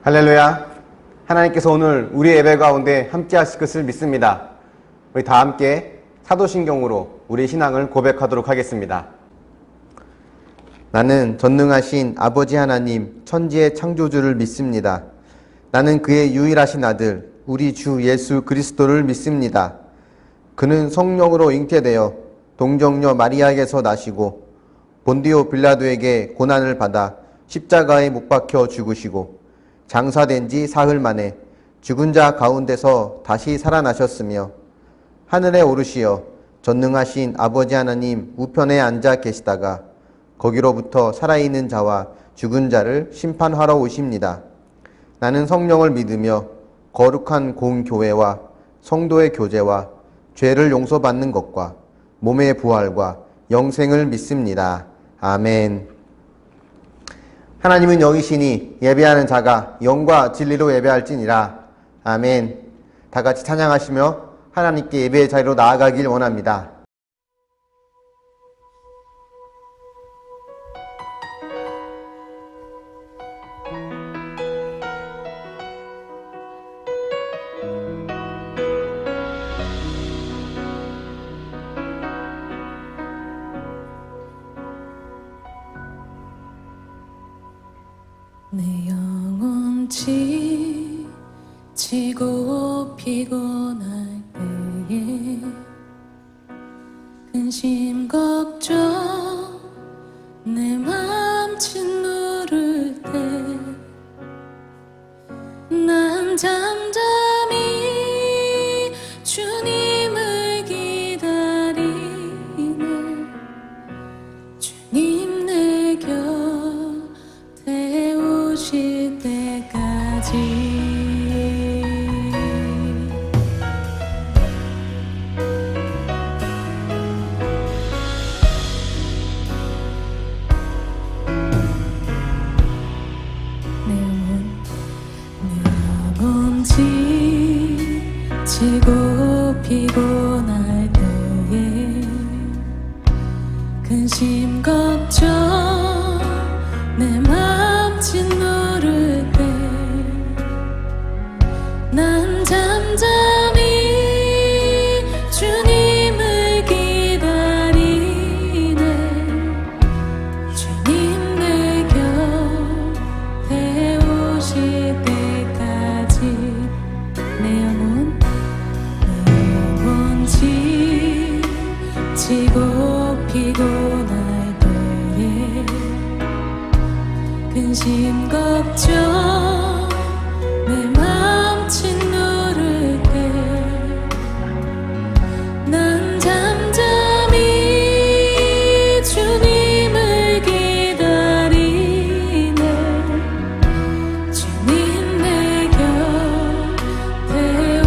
할렐루야. 하나님께서 오늘 우리 예배 가운데 함께 하실 것을 믿습니다. 우리 다 함께 사도신경으로 우리 신앙을 고백하도록 하겠습니다. 나는 전능하신 아버지 하나님 천지의 창조주를 믿습니다. 나는 그의 유일하신 아들 우리 주 예수 그리스도를 믿습니다. 그는 성령으로 잉태되어 동정녀 마리아에게서 나시고 본디오 빌라도에게 고난을 받아 십자가에 못 박혀 죽으시고 장사된 지 사흘 만에 죽은 자 가운데서 다시 살아나셨으며 하늘에 오르시어 전능하신 아버지 하나님 우편에 앉아 계시다가 거기로부터 살아있는 자와 죽은 자를 심판하러 오십니다. 나는 성령을 믿으며 거룩한 공교회와 성도의 교제와 죄를 용서받는 것과 몸의 부활과 영생을 믿습니다. 아멘. 하나님은 영이시니 예배하는 자가 영과 진리로 예배할지니라. 아멘. 다 같이 찬양하시며 하나님께 예배의 자리로 나아가길 원합니다. 내 영혼 지치고 피곤할 때에 근심 걱정 내 맘 짓누를 때 난 잠잠히 주님을 기다리네. 주님 내 곁에 오실 때까지 내 영혼 지치고 피곤할 때에 근심 걱정 내 맘 짓누를 때 난 잠잠히 주님을 기다리네. 주님 내 곁에 오실 때까지 내 영혼 지치고 피곤할 때에 근심 걱정 내 맘 짓누를 때 난 잠잠히 주님을 기다리네. 주님 내 곁에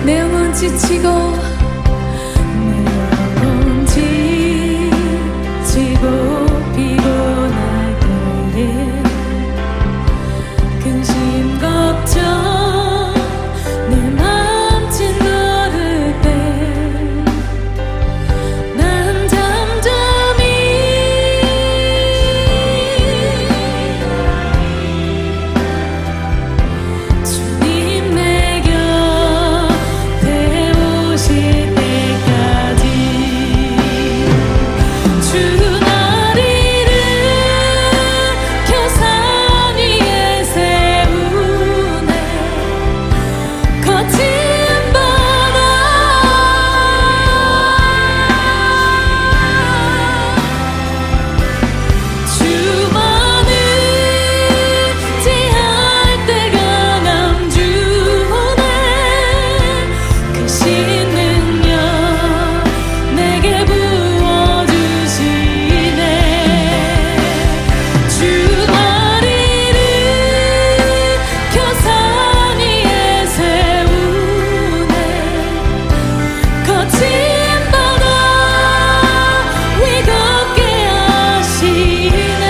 내 영혼 지치고 내 영혼 지치고 피곤할 때에 근심 걱정 내 맘 짓누를 때 난 잠잠히 주님 내 곁에 오실 때까지 주 나를 일으켜 산 위에 세우네 거친 바다 주만을 지할 때 강함 주네 그 신능력 내게 부어주시네 주 나를 일으켜 산 위에 세우네 거친 바다 위 걷게 하시네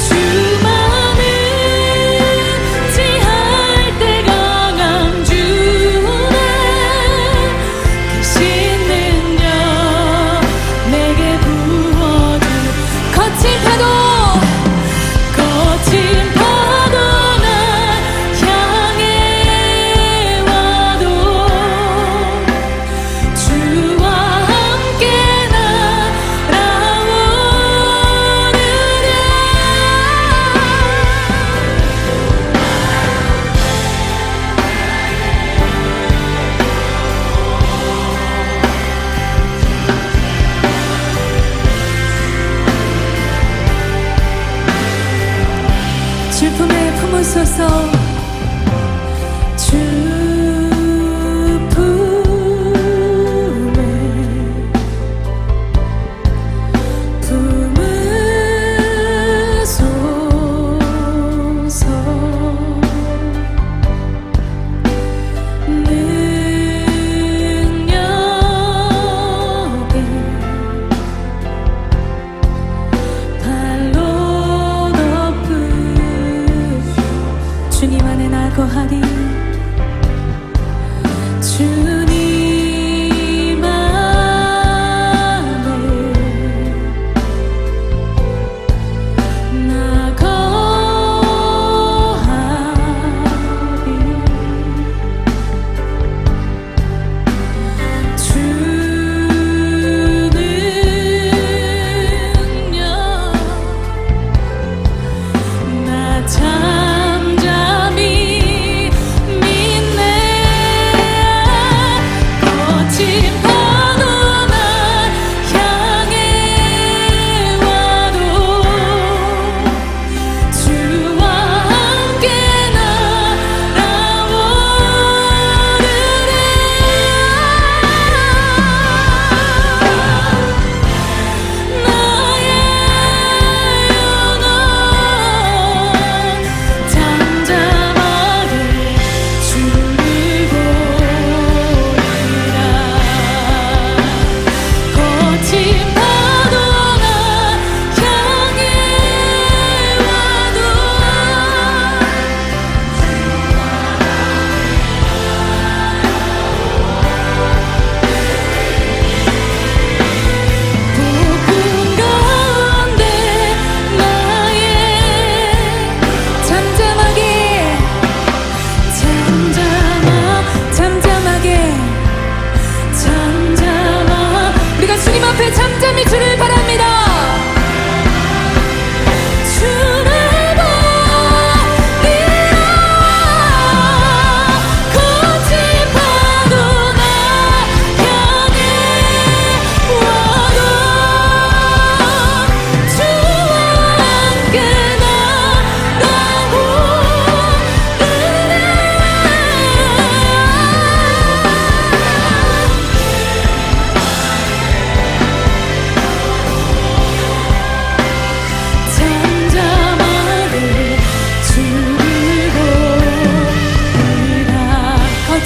주만을 지할 때 강함 주네 그 신능력 내게 부어주 거친 파도 날 향해 와도 주와 함께 날아오르네 질품에 품으소서 주품에 품으소서 능력을 발로 덮으 주님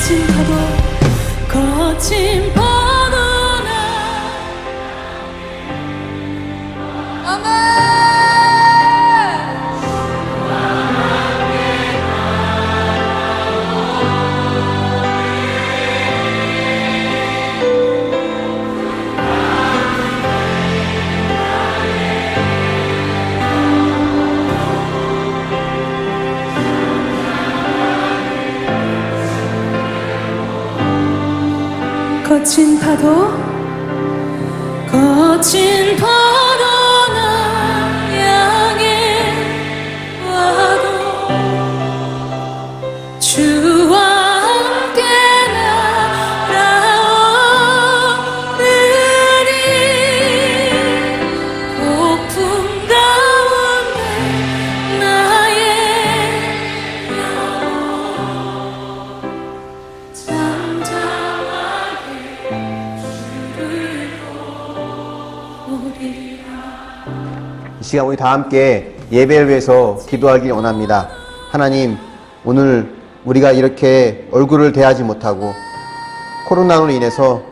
거친 파도나 아멘. 거친 파도나 향해 와도 주와 함께 날아오르리 폭풍 가운데 나의 영혼 잠잠하게 이 시간 우리 다 함께 예배를 위해서 기도하길 원합니다. 하나님, 오늘 우리가 이렇게 얼굴을 대하지 못하고 코로나로 인해서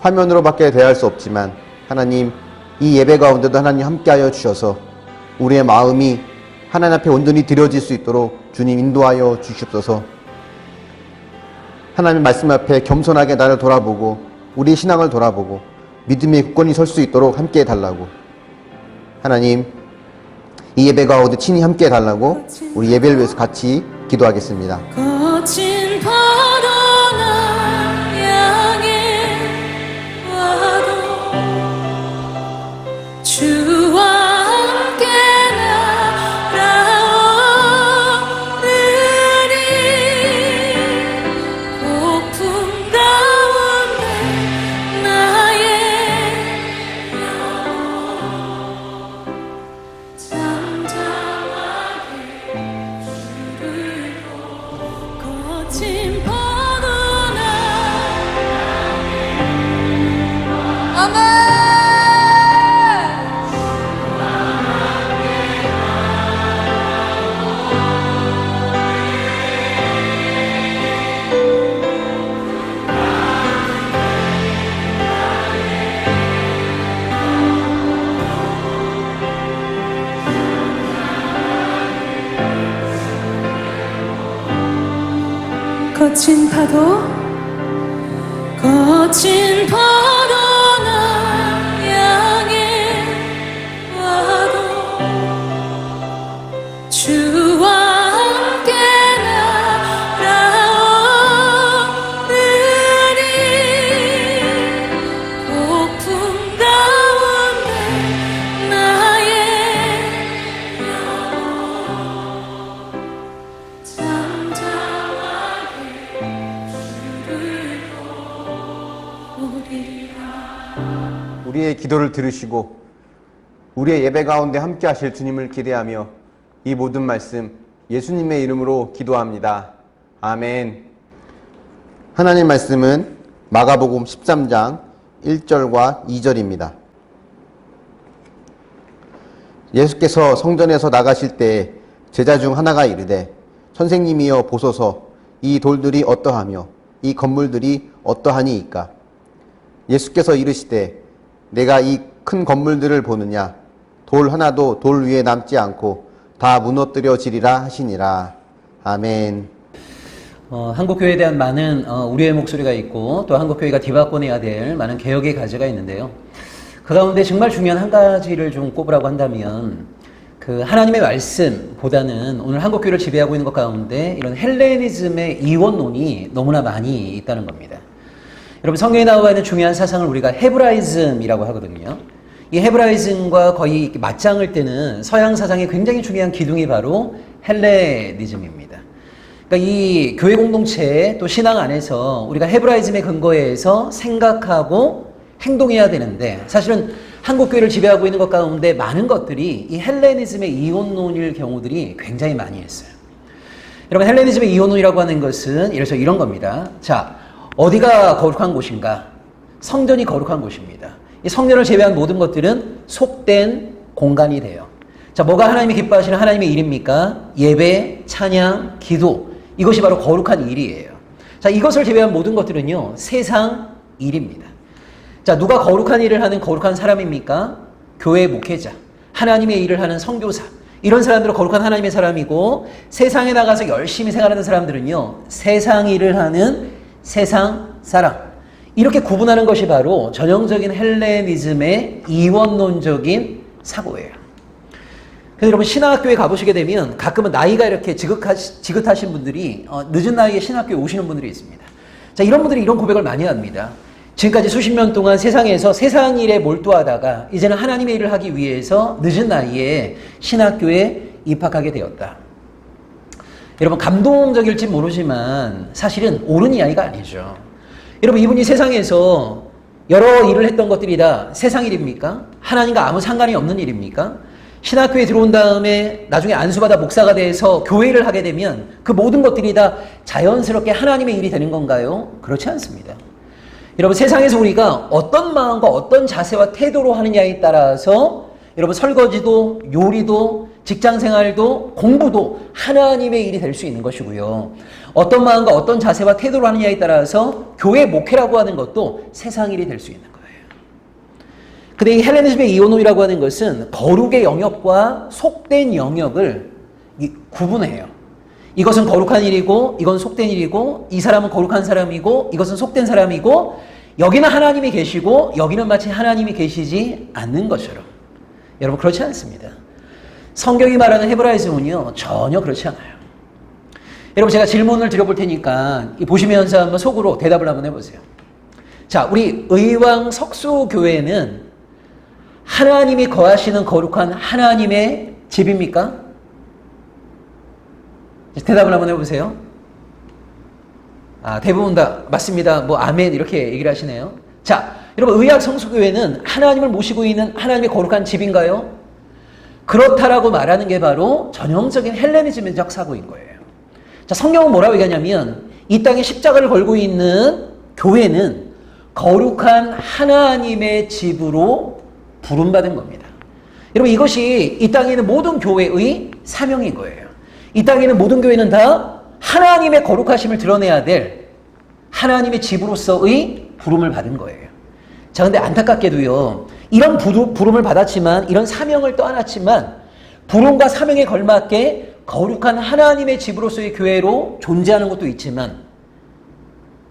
화면으로밖에 대할 수 없지만 하나님, 이 예배 가운데도 하나님 함께하여 주셔서 우리의 마음이 하나님 앞에 온전히 드려질 수 있도록 주님 인도하여 주시옵소서. 하나님 말씀 앞에 겸손하게 나를 돌아보고 우리의 신앙을 돌아보고 믿음의 굳건히 설 수 있도록 함께 해달라고, 하나님 이 예배 가운데 친히 함께 해달라고 우리 예배를 위해서 같이 기도하겠습니다. 거친 파도나 향해 와도 주와 함께 날아오르리 폭풍 가운데 나의 거친 파도나 아멘. 거친 파도나 향해 와도 주와 함께 날아오르리 폭풍 가운데 나의 영혼 잠잠하게 우리의 기도를 들으시고 우리의 예배 가운데 함께 하실 주님을 기대하며 이 모든 말씀 예수님의 이름으로 기도합니다. 아멘. 하나님 말씀은 마가복음 13장 1절과 2절입니다. 예수께서 성전에서 나가실 때 제자 중 하나가 이르되 선생님이여 보소서 이 돌들이 어떠하며 이 건물들이 어떠하니이까. 예수께서 이르시되 내가 이 큰 건물들을 보느냐. 돌 하나도 돌 위에 남지 않고 다 무너뜨려지리라 하시니라. 아멘. 한국교회에 대한 많은 우리의 목소리가 있고 또 한국교회가 뒤바꿔내야 될 많은 개혁의 과제가 있는데요. 그 가운데 정말 중요한 한 가지를 좀 꼽으라고 한다면 그 하나님의 말씀보다는 오늘 한국교회를 지배하고 있는 것 가운데 이런 헬레니즘의 이원론이 너무나 많이 있다는 겁니다. 여러분, 성경에 나와 있는 중요한 사상을 우리가 헤브라이즘이라고 하거든요. 이 헤브라이즘과 거의 맞짱을 뜨는 서양 사상의 굉장히 중요한 기둥이 바로 헬레니즘입니다. 그러니까 이 교회 공동체 또 신앙 안에서 우리가 헤브라이즘의 근거에서 생각하고 행동해야 되는데 사실은 한국교회를 지배하고 있는 것 가운데 많은 것들이 이 헬레니즘의 이원론일 경우들이 굉장히 많이 있어요. 여러분, 헬레니즘의 이원론이라고 하는 것은 예를 들어서 이런 겁니다. 자, 어디가 거룩한 곳인가? 성전이 거룩한 곳입니다. 이 성전을 제외한 모든 것들은 속된 공간이 돼요. 자, 뭐가 하나님이 기뻐하시는 하나님의 일입니까? 예배, 찬양, 기도. 이것이 바로 거룩한 일이에요. 자, 이것을 제외한 모든 것들은요, 세상 일입니다. 자, 누가 거룩한 일을 하는 거룩한 사람입니까? 교회 목회자, 하나님의 일을 하는 선교사, 이런 사람들은 거룩한 하나님의 사람이고, 세상에 나가서 열심히 생활하는 사람들은요, 세상 일을 하는 세상 사람. 이렇게 구분하는 것이 바로 전형적인 헬레니즘의 이원론적인 사고예요. 그래서 여러분, 신학교에 가보시게 되면 가끔은 나이가 이렇게 지긋하신 분들이 늦은 나이에 신학교에 오시는 분들이 있습니다. 자, 이런 분들이 이런 고백을 많이 합니다. 지금까지 수십 년 동안 세상에서 세상 일에 몰두하다가 이제는 하나님의 일을 하기 위해서 늦은 나이에 신학교에 입학하게 되었다. 여러분, 감동적일지 모르지만 사실은 옳은 이야기가 아니죠. 여러분, 이분이 세상에서 여러 일을 했던 것들이 다 세상 일입니까? 하나님과 아무 상관이 없는 일입니까? 신학교에 들어온 다음에 나중에 안수받아 목사가 돼서 교회를 하게 되면 그 모든 것들이 다 자연스럽게 하나님의 일이 되는 건가요? 그렇지 않습니다. 여러분, 세상에서 우리가 어떤 마음과 어떤 자세와 태도로 하느냐에 따라서 여러분, 설거지도 요리도 직장생활도 공부도 하나님의 일이 될 수 있는 것이고요. 어떤 마음과 어떤 자세와 태도로 하느냐에 따라서 교회 목회라고 하는 것도 세상 일이 될 수 있는 거예요. 근데 이 헬레니즘의 이원론이라고 하는 것은 거룩의 영역과 속된 영역을 구분해요. 이것은 거룩한 일이고 이건 속된 일이고, 이 사람은 거룩한 사람이고 이것은 속된 사람이고, 여기는 하나님이 계시고 여기는 마치 하나님이 계시지 않는 것처럼. 여러분, 그렇지 않습니다. 성경이 말하는 헤브라이즘은요, 전혀 그렇지 않아요. 여러분, 제가 질문을 드려볼 테니까 보시면서 한번 속으로 대답을 한번 해보세요. 자, 우리 의왕 석수교회는 하나님이 거하시는 거룩한 하나님의 집입니까? 대답을 한번 해보세요. 대부분 다 맞습니다. 뭐 아멘 이렇게 얘기를 하시네요. 자, 여러분, 의학 성수교회는 하나님을 모시고 있는 하나님의 거룩한 집인가요? 그렇다라고 말하는 게 바로 전형적인 헬레니즘적 사고인 거예요. 자, 성경은 뭐라고 얘기하냐면 이 땅에 십자가를 걸고 있는 교회는 거룩한 하나님의 집으로 부름받은 겁니다. 여러분, 이것이 이 땅에 있는 모든 교회의 사명인 거예요. 이 땅에 있는 모든 교회는 다 하나님의 거룩하심을 드러내야 될 하나님의 집으로서의 부름을 받은 거예요. 자, 근데 안타깝게도요, 이런 부름을 받았지만, 이런 사명을 떠안았지만, 부름과 사명에 걸맞게 거룩한 하나님의 집으로서의 교회로 존재하는 것도 있지만,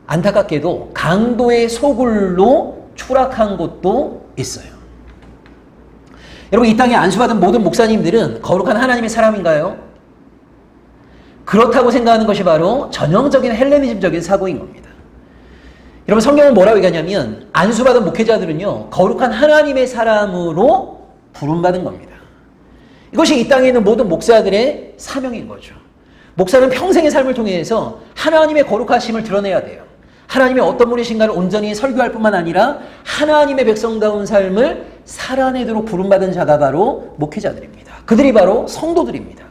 안타깝게도 강도의 소굴로 추락한 곳도 있어요. 여러분, 이 땅에 안수받은 모든 목사님들은 거룩한 하나님의 사람인가요? 그렇다고 생각하는 것이 바로 전형적인 헬레니즘적인 사고인 겁니다. 여러분, 성경은 뭐라고 얘기하냐면 안수받은 목회자들은요, 거룩한 하나님의 사람으로 부름받은 겁니다. 이것이 이 땅에 있는 모든 목사들의 사명인 거죠. 목사는 평생의 삶을 통해서 하나님의 거룩하심을 드러내야 돼요. 하나님의 어떤 분이신가를 온전히 설교할 뿐만 아니라 하나님의 백성다운 삶을 살아내도록 부름받은 자가 바로 목회자들입니다. 그들이 바로 성도들입니다.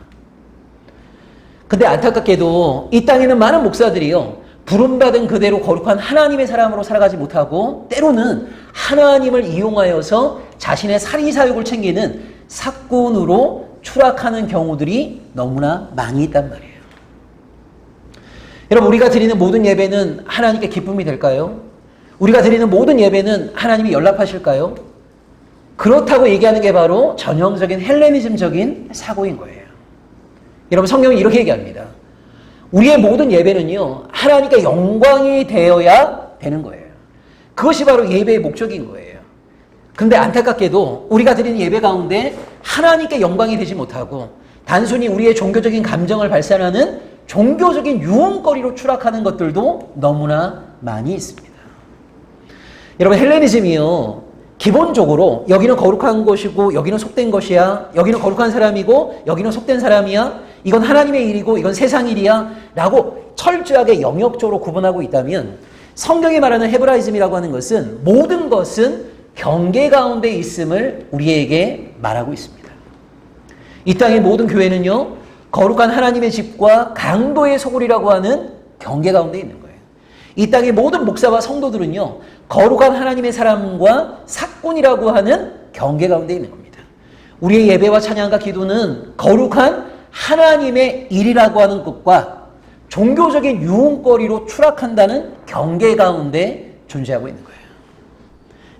근데 안타깝게도 이 땅에 있는 많은 목사들이요, 부름받은 그대로 거룩한 하나님의 사람으로 살아가지 못하고 때로는 하나님을 이용하여서 자신의 사리사욕을 챙기는 사꾼으로 추락하는 경우들이 너무나 많이 있단 말이에요. 여러분, 우리가 드리는 모든 예배는 하나님께 기쁨이 될까요? 우리가 드리는 모든 예배는 하나님이 연락하실까요? 그렇다고 얘기하는 게 바로 전형적인 헬레니즘적인 사고인 거예요. 여러분, 성경이 이렇게 얘기합니다. 우리의 모든 예배는요, 하나님께 영광이 되어야 되는 거예요. 그것이 바로 예배의 목적인 거예요. 근데 안타깝게도 우리가 드리는 예배 가운데 하나님께 영광이 되지 못하고 단순히 우리의 종교적인 감정을 발산하는 종교적인 유흥거리로 추락하는 것들도 너무나 많이 있습니다. 여러분, 헬레니즘이요, 기본적으로 여기는 거룩한 것이고 여기는 속된 것이야, 여기는 거룩한 사람이고 여기는 속된 사람이야, 이건 하나님의 일이고 이건 세상 일이야 라고 철저하게 영역적으로 구분하고 있다면, 성경이 말하는 헤브라이즘이라고 하는 것은 모든 것은 경계 가운데 있음을 우리에게 말하고 있습니다. 이 땅의 모든 교회는요, 거룩한 하나님의 집과 강도의 소굴이라고 하는 경계 가운데 있는 거예요. 이 땅의 모든 목사와 성도들은요, 거룩한 하나님의 사람과 사꾼이라고 하는 경계 가운데 있는 겁니다. 우리의 예배와 찬양과 기도는 거룩한 하나님의 일이라고 하는 것과 종교적인 유흥거리로 추락한다는 경계 가운데 존재하고 있는 거예요.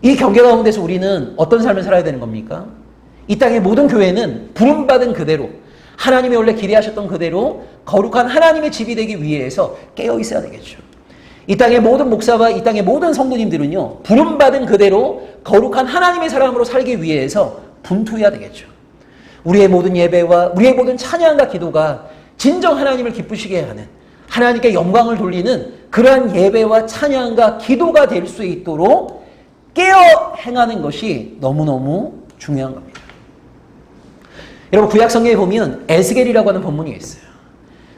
이 경계 가운데서 우리는 어떤 삶을 살아야 되는 겁니까? 이 땅의 모든 교회는 부름받은 그대로 하나님이 원래 기대하셨던 그대로 거룩한 하나님의 집이 되기 위해서 깨어 있어야 되겠죠. 이 땅의 모든 목사와 이 땅의 모든 성도님들은요, 부름받은 그대로 거룩한 하나님의 사람으로 살기 위해서 분투해야 되겠죠. 우리의 모든 예배와 우리의 모든 찬양과 기도가 진정 하나님을 기쁘시게 하는, 하나님께 영광을 돌리는 그러한 예배와 찬양과 기도가 될 수 있도록 깨어 행하는 것이 너무너무 중요한 겁니다. 여러분, 구약성경에 보면 에스겔이라고 하는 본문이 있어요.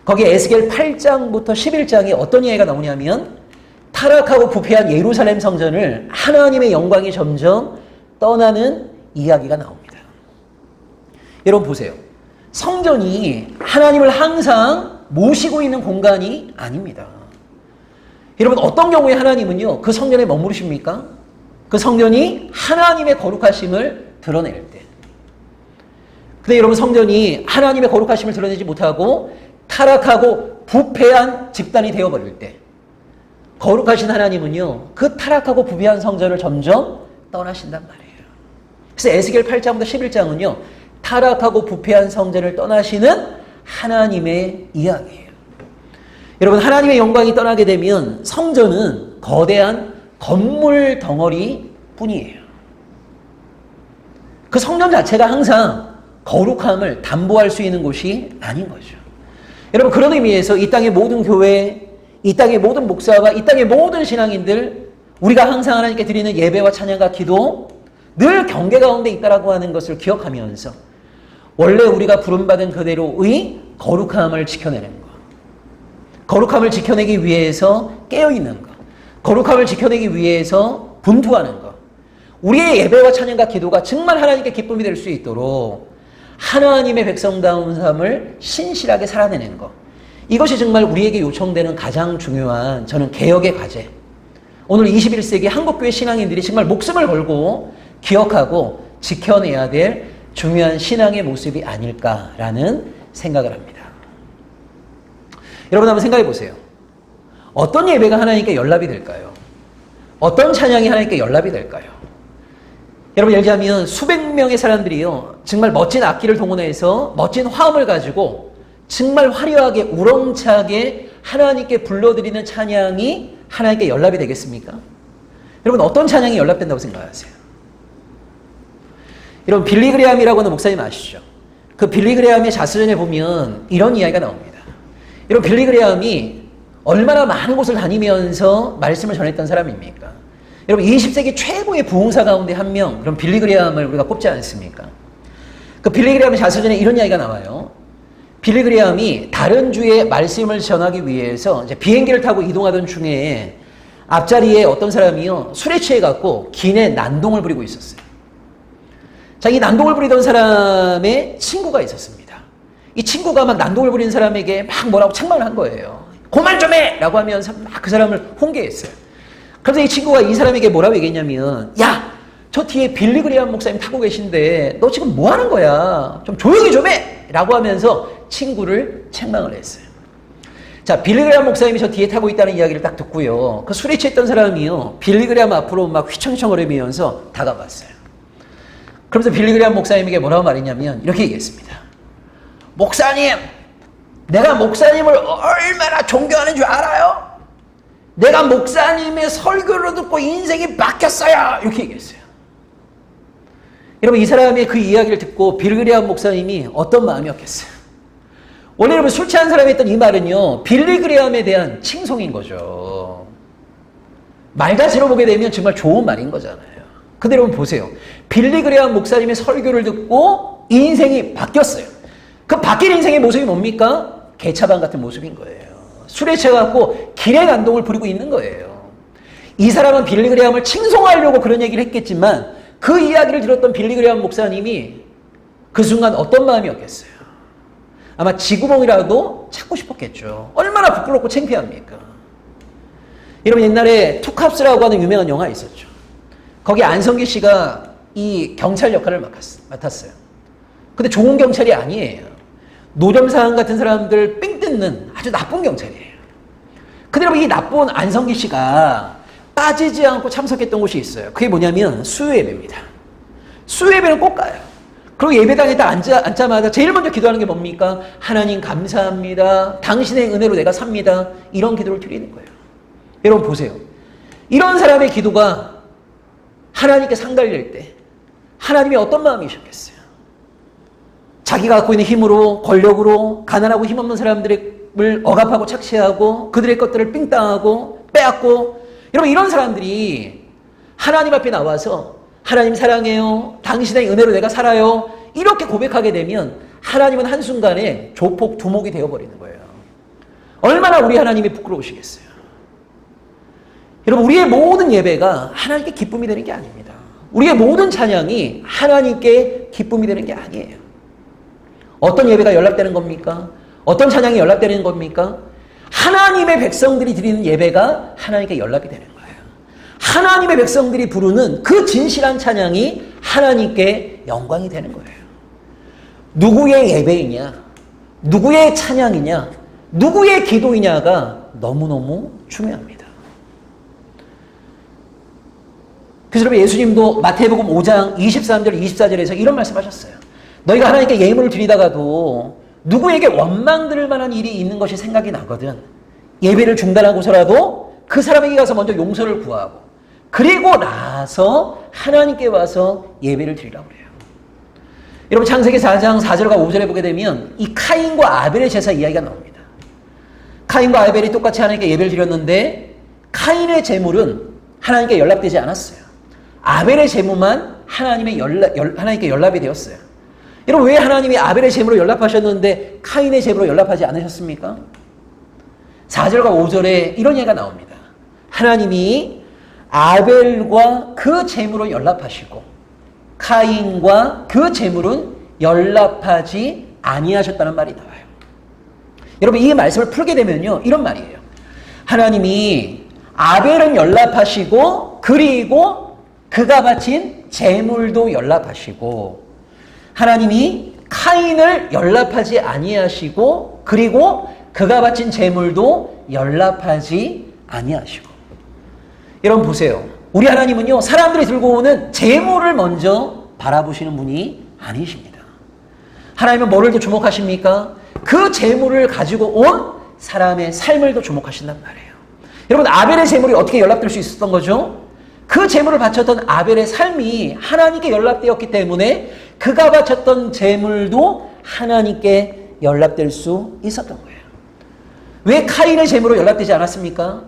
거기에 에스겔 8장부터 11장에 어떤 이야기가 나오냐면 타락하고 부패한 예루살렘 성전을 하나님의 영광이 점점 떠나는 이야기가 나옵니다. 여러분 보세요. 성전이 하나님을 항상 모시고 있는 공간이 아닙니다. 여러분, 어떤 경우에 하나님은요 그 성전에 머무르십니까? 그 성전이 하나님의 거룩하심을 드러낼 때. 근데 여러분, 성전이 하나님의 거룩하심을 드러내지 못하고 타락하고 부패한 집단이 되어버릴 때 거룩하신 하나님은요 그 타락하고 부패한 성전을 점점 떠나신단 말이에요. 그래서 에스겔 8장부터 11장은요 타락하고 부패한 성전을 떠나시는 하나님의 이야기예요. 여러분, 하나님의 영광이 떠나게 되면 성전은 거대한 건물 덩어리 뿐이에요. 그 성전 자체가 항상 거룩함을 담보할 수 있는 곳이 아닌 거죠. 여러분, 그런 의미에서 이 땅의 모든 교회, 이 땅의 모든 목사와 이 땅의 모든 신앙인들, 우리가 항상 하나님께 드리는 예배와 찬양과 기도, 늘 경계 가운데 있다라고 하는 것을 기억하면서 원래 우리가 부름받은 그대로의 거룩함을 지켜내는 것, 거룩함을 지켜내기 위해서 깨어있는 것, 거룩함을 지켜내기 위해서 분투하는 것, 우리의 예배와 찬양과 기도가 정말 하나님께 기쁨이 될 수 있도록 하나님의 백성다운 삶을 신실하게 살아내는 것, 이것이 정말 우리에게 요청되는 가장 중요한, 저는 개혁의 과제, 오늘 21세기 한국교회 신앙인들이 정말 목숨을 걸고 기억하고 지켜내야 될 중요한 신앙의 모습이 아닐까라는 생각을 합니다. 여러분, 한번 생각해 보세요. 어떤 예배가 하나님께 연락이 될까요? 어떤 찬양이 하나님께 연락이 될까요? 여러분, 예를 들자면 수백 명의 사람들이요 정말 멋진 악기를 동원해서 멋진 화음을 가지고 정말 화려하게 우렁차게 하나님께 불러드리는 찬양이 하나님께 연락이 되겠습니까? 여러분, 어떤 찬양이 연락된다고 생각하세요? 여러분, 빌리 그레함이라고 하는 목사님 아시죠? 그 빌리 그레함의 자서전에 보면 이런 이야기가 나옵니다. 여러분, 빌리 그레함이 얼마나 많은 곳을 다니면서 말씀을 전했던 사람입니까? 여러분, 20세기 최고의 부흥사 가운데 한 명, 그럼 빌리 그레함을 우리가 꼽지 않습니까? 그 빌리 그레함의 자서전에 이런 이야기가 나와요. 빌리 그레함이 다른 주의 말씀을 전하기 위해서 이제 비행기를 타고 이동하던 중에 앞자리에 어떤 사람이요 술에 취해갖고 기내 난동을 부리고 있었어요. 자, 이 난동을 부리던 사람의 친구가 있었습니다. 이 친구가 막 난동을 부리는 사람에게 막 뭐라고 책망을 한 거예요. 그만 좀 해! 라고 하면서 막 그 사람을 홍계했어요. 그래서 이 친구가 이 사람에게 뭐라고 얘기했냐면, 야! 저 뒤에 빌리 그레함 목사님 타고 계신데 너 지금 뭐 하는 거야? 좀 조용히 좀 해! 라고 하면서 친구를 책망을 했어요. 자, 빌리 그레함 목사님이 저 뒤에 타고 있다는 이야기를 딱 듣고요. 그 술에 취했던 사람이요. 빌리 그레함 앞으로 막 휘청휘청거리면서 다가갔어요. 그러면서 빌리 그레함 목사님에게 뭐라고 말했냐면 이렇게 얘기했습니다. 목사님, 내가 목사님을 얼마나 존경하는 줄 알아요? 내가 목사님의 설교를 듣고 인생이 바뀌었어요. 이렇게 얘기했어요. 여러분, 이 사람의 그 이야기를 듣고 빌리 그레함 목사님이 어떤 마음이었겠어요? 원래 여러분, 술 취한 사람이 했던 이 말은요 빌리 그레함에 대한 칭송인 거죠. 말 자체로 보게 되면 정말 좋은 말인 거잖아요. 근데 여러분 보세요. 빌리 그레함 목사님의 설교를 듣고 인생이 바뀌었어요. 그 바뀐 인생의 모습이 뭡니까? 개차반 같은 모습인 거예요. 술에 취해갖고 길에 난동을 부리고 있는 거예요. 이 사람은 빌리 그레함을 칭송하려고 그런 얘기를 했겠지만 그 이야기를 들었던 빌리 그레함 목사님이 그 순간 어떤 마음이었겠어요? 아마 지구멍이라도 찾고 싶었겠죠. 얼마나 부끄럽고 창피합니까? 여러분, 옛날에 투캅스라고 하는 유명한 영화 있었죠. 거기 안성기 씨가 이 경찰 역할을 맡았어요. 근데 좋은 경찰이 아니에요. 노점상 같은 사람들 삥 뜯는 아주 나쁜 경찰이에요. 근데 여러분 이 나쁜 안성기 씨가 빠지지 않고 참석했던 곳이 있어요. 그게 뭐냐면 수요예배입니다. 수요예배는 꼭 가요. 그리고 예배당에 딱 앉자마자 제일 먼저 기도하는 게 뭡니까? 하나님 감사합니다. 당신의 은혜로 내가 삽니다. 이런 기도를 드리는 거예요. 여러분 보세요. 이런 사람의 기도가 하나님께 상달릴 때 하나님이 어떤 마음이셨겠어요? 자기가 갖고 있는 힘으로, 권력으로 가난하고 힘없는 사람들을 억압하고 착취하고 그들의 것들을 삥땅하고 빼앗고, 여러분 이런 사람들이 하나님 앞에 나와서 하나님 사랑해요, 당신의 은혜로 내가 살아요, 이렇게 고백하게 되면 하나님은 한순간에 조폭 두목이 되어버리는 거예요. 얼마나 우리 하나님이 부끄러우시겠어요. 여러분 우리의 모든 예배가 하나님께 기쁨이 되는 게 아닙니다. 우리의 모든 찬양이 하나님께 기쁨이 되는 게 아니에요. 어떤 예배가 연락되는 겁니까? 어떤 찬양이 연락되는 겁니까? 하나님의 백성들이 드리는 예배가 하나님께 연락이 되는 거예요. 하나님의 백성들이 부르는 그 진실한 찬양이 하나님께 영광이 되는 거예요. 누구의 예배이냐, 누구의 찬양이냐, 누구의 기도이냐가 너무너무 중요합니다. 그래서 여러분 예수님도 마태복음 5장 23절 24절에서 이런 말씀하셨어요. 너희가 하나님께 예물을 드리다가도 누구에게 원망 들을 만한 일이 있는 것이 생각이 나거든 예배를 중단하고서라도 그 사람에게 가서 먼저 용서를 구하고 그리고 나서 하나님께 와서 예배를 드리라고 그래요. 여러분 창세기 4장 4절과 5절에 보게 되면 이 카인과 아벨의 제사 이야기가 나옵니다. 카인과 아벨이 똑같이 하나님께 예배를 드렸는데 카인의 제물은 하나님께 연락되지 않았어요. 아벨의 제물만 하나님께 연락이 되었어요. 여러분 왜 하나님이 아벨의 제물로 연락하셨는데 카인의 제물로 연락하지 않으셨습니까? 4절과 5절에 이런 얘기가 나옵니다. 하나님이 아벨과 그 제물로 연락하시고 카인과 그 제물은 연락하지 아니하셨다는 말이 나와요. 여러분 이 말씀을 풀게 되면요 이런 말이에요. 하나님이 아벨은 연락하시고 그리고 그가 바친 제물도 연락하시고 하나님이 카인을 연락하지 아니하시고 그리고 그가 바친 제물도 연락하지 아니하시고. 여러분 보세요. 우리 하나님은요 사람들이 들고 오는 제물을 먼저 바라보시는 분이 아니십니다. 하나님은 뭐를 더 주목하십니까? 그 제물을 가지고 온 사람의 삶을 더 주목하신단 말이에요. 여러분 아벨의 제물이 어떻게 연락될 수 있었던 거죠? 그 제물을 바쳤던 아벨의 삶이 하나님께 연락되었기 때문에 그가 바쳤던 제물도 하나님께 연락될 수 있었던 거예요. 왜 카인의 제물로 연락되지 않았습니까?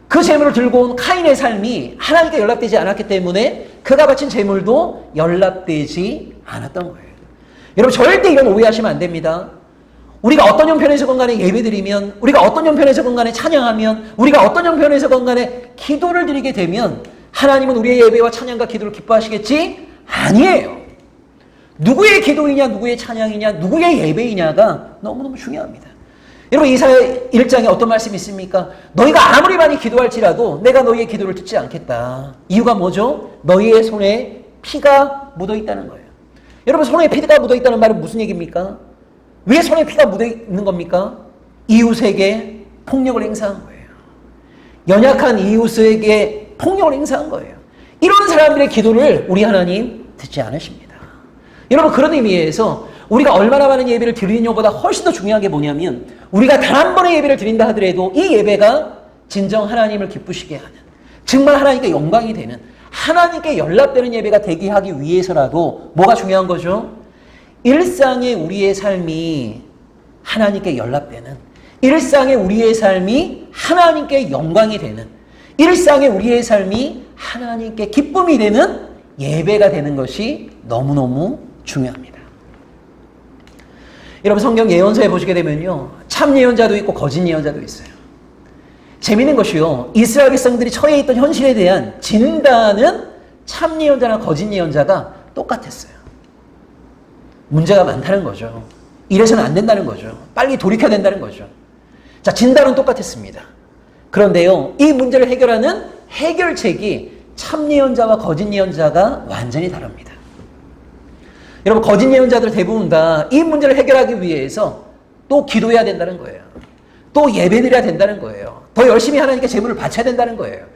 그 제물을 들고 온 카인의 삶이 하나님께 연락되지 않았기 때문에 그가 바친 제물도 연락되지 않았던 거예요. 여러분 절대 이런 오해하시면 안 됩니다. 우리가 어떤 형편에서건 간에 예배드리면, 우리가 어떤 형편에서건 간에 찬양하면, 우리가 어떤 형편에서건 간에 기도를 드리게 되면 하나님은 우리의 예배와 찬양과 기도를 기뻐하시겠지? 아니에요. 누구의 기도이냐, 누구의 찬양이냐, 누구의 예배이냐가 너무너무 중요합니다. 여러분 이사야 1장에 어떤 말씀이 있습니까? 너희가 아무리 많이 기도할지라도 내가 너희의 기도를 듣지 않겠다. 이유가 뭐죠? 너희의 손에 피가 묻어있다는 거예요. 여러분 손에 피가 묻어있다는 말은 무슨 얘기입니까? 왜 손에 피가 묻어있는 겁니까? 이웃에게 폭력을 행사한 거예요. 연약한 이웃에게 폭력을 행사한 거예요. 이런 사람들의 기도를 우리 하나님 듣지 않으십니다. 여러분 그런 의미에서 우리가 얼마나 많은 예배를 드리느냐보다 훨씬 더 중요한 게 뭐냐면 우리가 단 한 번의 예배를 드린다 하더라도 이 예배가 진정 하나님을 기쁘시게 하는, 정말 하나님께 영광이 되는, 하나님께 연락되는 예배가 되게 하기 위해서라도 뭐가 중요한 거죠? 일상의 우리의 삶이 하나님께 연락되는, 일상의 우리의 삶이 하나님께 영광이 되는, 일상의 우리의 삶이 하나님께 기쁨이 되는 예배가 되는 것이 너무너무 중요합니다. 여러분 성경 예언서에 보시게 되면요 참 예언자도 있고 거짓 예언자도 있어요. 재미있는 것이요 이스라엘 백성들이 처해 있던 현실에 대한 진단은 참 예언자나 거짓 예언자가 똑같았어요. 문제가 많다는 거죠. 이래서는 안 된다는 거죠. 빨리 돌이켜야 된다는 거죠. 자, 진단은 똑같았습니다. 그런데요 이 문제를 해결하는 해결책이 참 예언자와 거짓 예언자가 완전히 다릅니다. 여러분 거짓 예언자들 대부분 다 이 문제를 해결하기 위해서 또 기도해야 된다는 거예요. 또 예배드려야 된다는 거예요. 더 열심히 하나님께 제물을 바쳐야 된다는 거예요.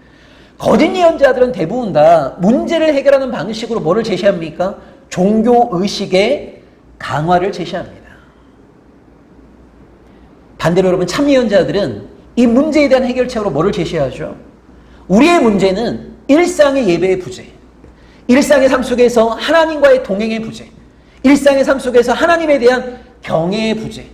거짓 예언자들은 대부분 다 문제를 해결하는 방식으로 뭐를 제시합니까? 종교의식의 강화를 제시합니다. 반대로 여러분 참 예언자들은 이 문제에 대한 해결책으로 뭐를 제시하죠? 우리의 문제는 일상의 예배의 부재, 일상의 삶 속에서 하나님과의 동행의 부재, 일상의 삶 속에서 하나님에 대한 경외의 부재,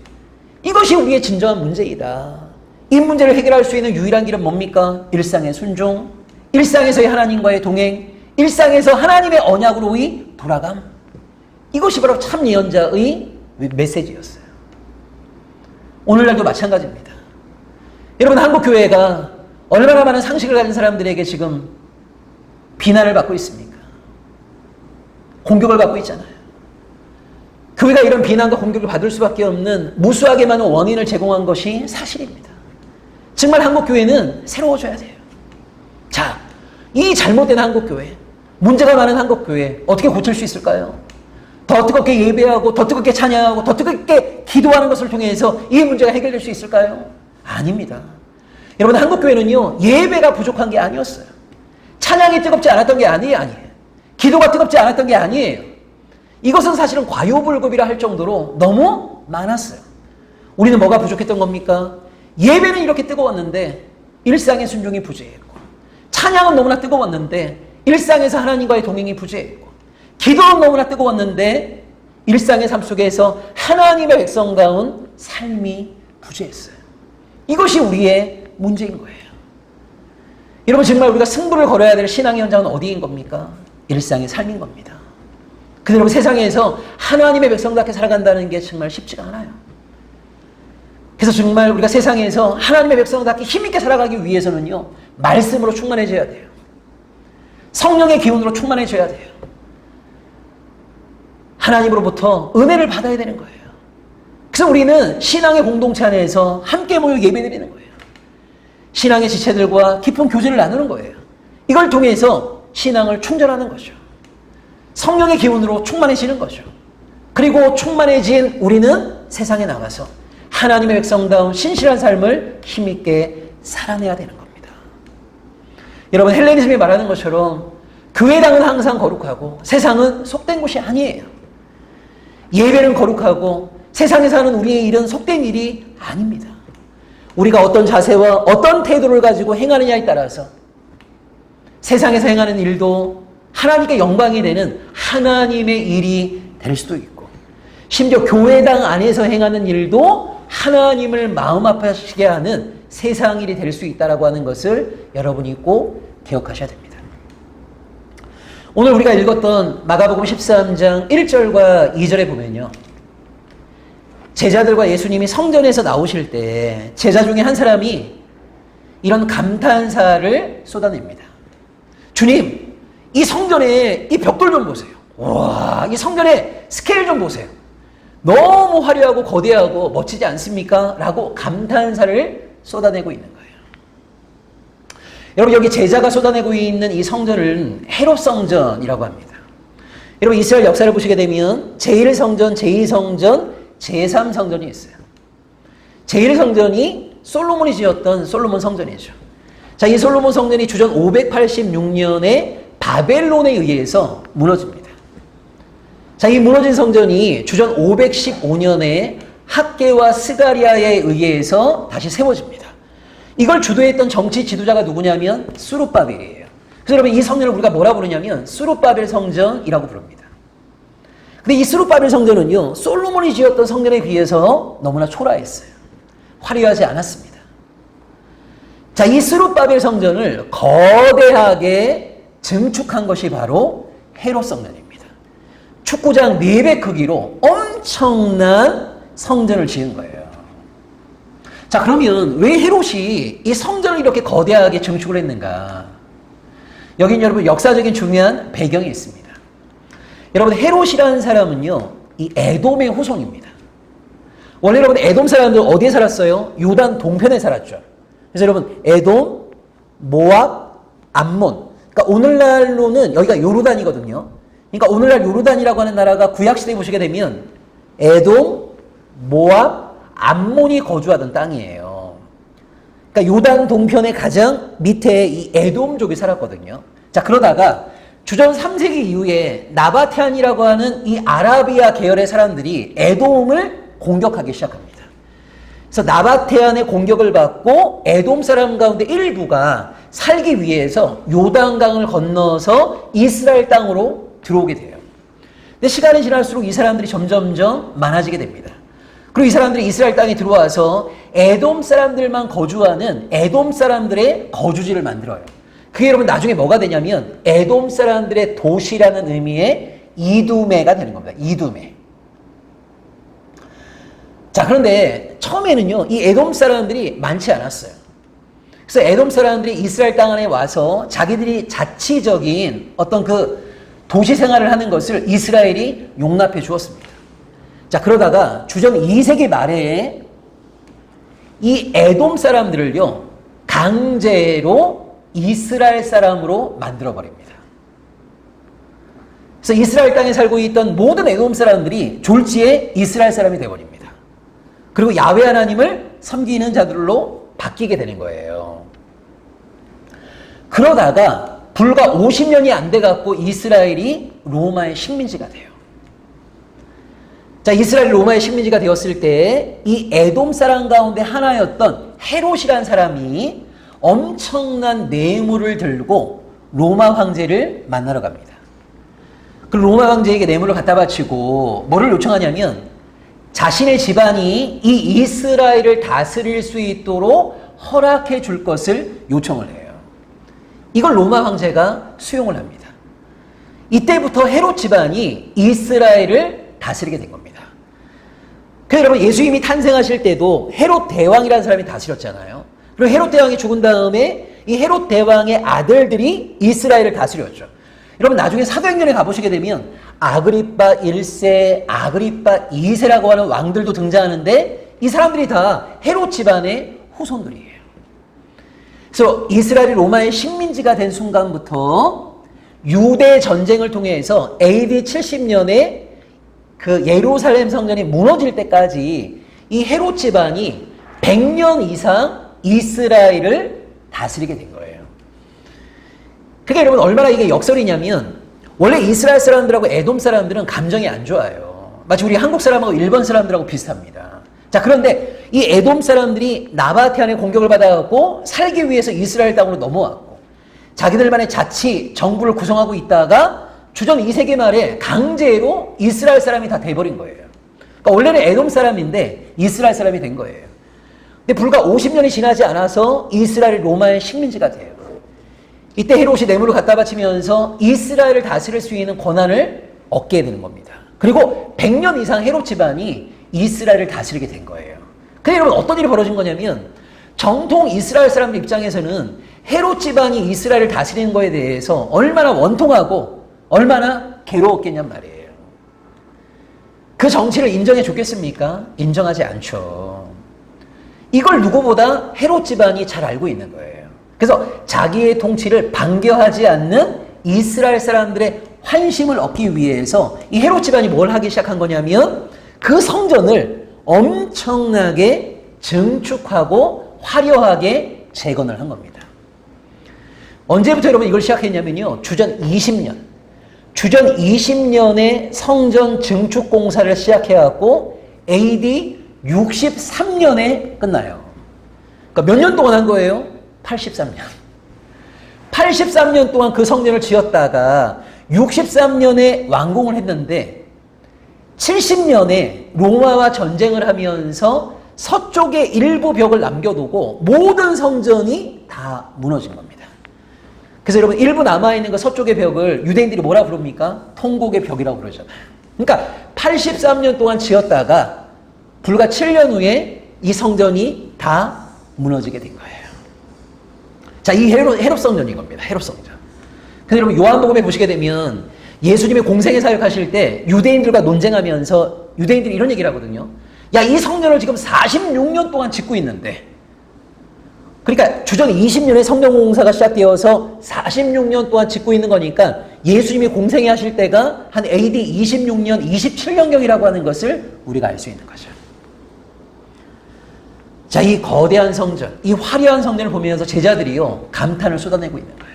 이것이 우리의 진정한 문제이다. 이 문제를 해결할 수 있는 유일한 길은 뭡니까? 일상의 순종, 일상에서의 하나님과의 동행, 일상에서 하나님의 언약으로의 돌아감. 이것이 바로 참 예언자의 메시지였어요. 오늘날도 마찬가지입니다. 여러분, 한국교회가 얼마나 많은 상식을 가진 사람들에게 지금 비난을 받고 있습니까? 공격을 받고 있잖아요. 교회가 이런 비난과 공격을 받을 수밖에 없는 무수하게 많은 원인을 제공한 것이 사실입니다. 정말 한국교회는 새로워져야 돼요. 자, 이 잘못된 한국교회, 문제가 많은 한국교회 어떻게 고칠 수 있을까요? 더 뜨겁게 예배하고 더 뜨겁게 찬양하고 더 뜨겁게 기도하는 것을 통해서 이 문제가 해결될 수 있을까요? 아닙니다. 여러분, 한국교회는요, 예배가 부족한 게 아니었어요. 찬양이 뜨겁지 않았던 게 아니에요. 기도가 뜨겁지 않았던 게 아니에요. 이것은 사실은 과요불급이라 할 정도로 너무 많았어요. 우리는 뭐가 부족했던 겁니까? 예배는 이렇게 뜨거웠는데 일상의 순종이 부재했고, 찬양은 너무나 뜨거웠는데 일상에서 하나님과의 동행이 부재했고, 기도는 너무나 뜨거웠는데 일상의 삶 속에서 하나님의 백성다운 삶이 부재했어요. 이것이 우리의 문제인 거예요. 여러분, 정말 우리가 승부를 걸어야 될 신앙의 현장은 어디인 겁니까? 일상의 삶인 겁니다. 근데 여러분, 세상에서 하나님의 백성답게 살아간다는 게 정말 쉽지가 않아요. 그래서 정말 우리가 세상에서 하나님의 백성답게 힘있게 살아가기 위해서는요, 말씀으로 충만해져야 돼요. 성령의 기운으로 충만해져야 돼요. 하나님으로부터 은혜를 받아야 되는 거예요. 그래서 우리는 신앙의 공동체 안에서 함께 모여 예배드리는 거예요. 신앙의 지체들과 깊은 교제를 나누는 거예요. 이걸 통해서 신앙을 충전하는 거죠. 성령의 기운으로 충만해지는 거죠. 그리고 충만해진 우리는 세상에 나가서 하나님의 백성다운 신실한 삶을 힘있게 살아내야 되는 겁니다. 여러분, 헬레니즘이 말하는 것처럼 교회당은 항상 거룩하고 세상은 속된 곳이 아니에요. 예배는 거룩하고 세상에서 하는 우리의 일은 속된 일이 아닙니다. 우리가 어떤 자세와 어떤 태도를 가지고 행하느냐에 따라서 세상에서 행하는 일도 하나님께 영광이 되는 하나님의 일이 될 수도 있고, 심지어 교회당 안에서 행하는 일도 하나님을 마음 아파하시게 하는 세상 일이 될 수 있다라고 하는 것을 여러분이 꼭 기억하셔야 됩니다. 오늘 우리가 읽었던 마가복음 13장 1절과 2절에 보면요, 제자들과 예수님이 성전에서 나오실 때 제자 중에 한 사람이 이런 감탄사를 쏟아냅니다. 주님, 이 성전의 이 벽돌 좀 보세요. 와, 이 성전의 스케일 좀 보세요. 너무 화려하고 거대하고 멋지지 않습니까? 라고 감탄사를 쏟아내고 있는 거예요. 여러분, 여기 제자가 쏟아내고 있는 이 성전은 헤롯 성전이라고 합니다. 여러분, 이스라엘 역사를 보시게 되면 제1성전, 제2성전, 제3성전이 있어요. 제1성전이 솔로몬이 지었던 솔로몬 성전이죠. 자, 이 솔로몬 성전이 주전 586년에 바벨론에 의해서 무너집니다. 자, 이 무너진 성전이 주전 515년에 학개와 스가리아에 의해서 다시 세워집니다. 이걸 주도했던 정치 지도자가 누구냐면 수룹바벨이에요. 그래서 여러분, 이 성전을 우리가 뭐라 부르냐면 수룹바벨 성전이라고 부릅니다. 근데 이 수룹바벨 성전은요, 솔로몬이 지었던 성전에 비해서 너무나 초라했어요. 화려하지 않았습니다. 자, 이 수룹바벨 성전을 거대하게 증축한 것이 바로 헤롯 성전입니다. 축구장 4배 크기로 엄청난 성전을 지은 거예요. 자, 그러면 왜 헤롯이 이 성전을 이렇게 거대하게 증축을 했는가? 여긴 여러분 역사적인 중요한 배경이 있습니다. 여러분, 헤롯이라는 사람은요, 이 에돔의 후손입니다. 원래 여러분, 에돔 사람들 어디에 살았어요? 요단 동편에 살았죠. 그래서 여러분, 에돔, 모압, 암몬. 그러니까 오늘날로는 여기가 요르단이거든요. 그러니까 오늘날 요르단이라고 하는 나라가 구약시대에 보시게 되면 에돔, 모압, 암몬이 거주하던 땅이에요. 그러니까 요단 동편의 가장 밑에 이 에돔족이 살았거든요. 자, 그러다가 주전 3세기 이후에 나바테안이라고 하는 이 아라비아 계열의 사람들이 에돔을 공격하기 시작합니다. 그래서 나바테안의 공격을 받고 에돔 사람 가운데 일부가 살기 위해서 요단강을 건너서 이스라엘 땅으로 들어오게 돼요. 근데 시간이 지날수록 이 사람들이 점점점 많아지게 됩니다. 그리고 이 사람들이 이스라엘 땅에 들어와서 에돔 사람들만 거주하는 에돔 사람들의 거주지를 만들어요. 그게 여러분 나중에 뭐가 되냐면 에돔 사람들의 도시라는 의미의 이두메가 되는 겁니다. 이두메. 자, 그런데 처음에는요, 이 에돔 사람들이 많지 않았어요. 그래서 에돔 사람들이 이스라엘 땅 안에 와서 자기들이 자치적인 어떤 그 도시 생활을 하는 것을 이스라엘이 용납해 주었습니다. 자, 그러다가 주전 2세기 말에 이 에돔 사람들을요, 강제로 이스라엘 사람으로 만들어버립니다. 그래서 이스라엘 땅에 살고 있던 모든 에돔 사람들이 졸지에 이스라엘 사람이 되어버립니다. 그리고 야훼 하나님을 섬기는 자들로 바뀌게 되는 거예요. 그러다가 불과 50년이 안 돼갖고 이스라엘이 로마의 식민지가 돼요. 자, 이스라엘 로마의 식민지가 되었을 때 이 에돔 사람 가운데 하나였던 헤롯이라는 사람이 엄청난 뇌물을 들고 로마 황제를 만나러 갑니다. 그 로마 황제에게 뇌물을 갖다 바치고 뭐를 요청하냐면 자신의 집안이 이 이스라엘을 다스릴 수 있도록 허락해 줄 것을 요청을 해요. 이걸 로마 황제가 수용을 합니다. 이때부터 헤롯 집안이 이스라엘을 다스리게 된 겁니다. 그래서 여러분, 예수님이 탄생하실 때도 헤롯 대왕이라는 사람이 다스렸잖아요. 그리고 헤롯 대왕이 죽은 다음에 이 헤롯 대왕의 아들들이 이스라엘을 다스렸죠. 여러분, 나중에 사도행전에 가보시게 되면 아그리빠 1세, 아그리빠 2세라고 하는 왕들도 등장하는데 이 사람들이 다 헤롯 집안의 후손들이에요. 그래서 이스라엘이 로마의 식민지가 된 순간부터 유대 전쟁을 통해서 AD 70년에 그 예루살렘 성전이 무너질 때까지 이 헤롯 집안이 100년 이상 이스라엘을 다스리게 된 거예요. 그게 여러분 얼마나 이게 역설이냐면 원래 이스라엘 사람들하고 에돔 사람들은 감정이 안 좋아요. 마치 우리 한국 사람하고 일본 사람들하고 비슷합니다. 자, 그런데 이 에돔 사람들이 나바테안의 공격을 받아갖고 살기 위해서 이스라엘 땅으로 넘어왔고 자기들만의 자치 정부를 구성하고 있다가 주전 2세기 말에 강제로 이스라엘 사람이 다 돼버린 거예요. 그러니까 원래는 에돔 사람인데 이스라엘 사람이 된 거예요. 근데 불과 50년이 지나지 않아서 이스라엘이 로마의 식민지가 돼요. 이때 헤롯이 뇌물을 갖다 바치면서 이스라엘을 다스릴 수 있는 권한을 얻게 되는 겁니다. 그리고 100년 이상 헤롯 집안이 이스라엘을 다스리게 된 거예요. 근데 여러분 어떤 일이 벌어진 거냐면 정통 이스라엘 사람들 입장에서는 헤롯 집안이 이스라엘을 다스리는 거에 대해서 얼마나 원통하고 얼마나 괴로웠겠냔 말이에요. 그 정치를 인정해 줬겠습니까? 인정하지 않죠. 이걸 누구보다 헤롯 집안이 잘 알고 있는 거예요. 그래서 자기의 통치를 반겨하지 않는 이스라엘 사람들의 환심을 얻기 위해서 이 헤롯 집안이 뭘 하기 시작한 거냐면 그 성전을 엄청나게 증축하고 화려하게 재건을 한 겁니다. 언제부터 여러분 이걸 시작했냐면요. 주전 20년. 주전 20년에 성전 증축 공사를 시작해갖고 AD 63년에 끝나요. 그러니까 몇 년 동안 한 거예요? 83년. 83년 동안 그 성전을 지었다가 63년에 완공을 했는데 70년에 로마와 전쟁을 하면서 서쪽의 일부 벽을 남겨두고 모든 성전이 다 무너진 겁니다. 그래서 여러분 일부 남아있는 그 서쪽의 벽을 유대인들이 뭐라 부릅니까? 통곡의 벽이라고 그러잖아요. 그러니까 83년 동안 지었다가 불과 7년 후에 이 성전이 다 무너지게 된 거예요. 자, 이 헤롯 성전인 겁니다. 헤롯 성전. 근데 여러분 요한복음에 보시게 되면 예수님의 공생애 사역하실 때 유대인들과 논쟁하면서 유대인들이 이런 얘기를 하거든요. 야, 이 성전을 지금 46년 동안 짓고 있는데, 그러니까 주전 20년에 성전 공사가 시작되어서 46년 동안 짓고 있는 거니까 예수님이 공생애 하실 때가 한 AD 26년, 27년경이라고 하는 것을 우리가 알 수 있는 거죠. 자, 이 거대한 성전, 이 화려한 성전을 보면서 제자들이요, 감탄을 쏟아내고 있는 거예요.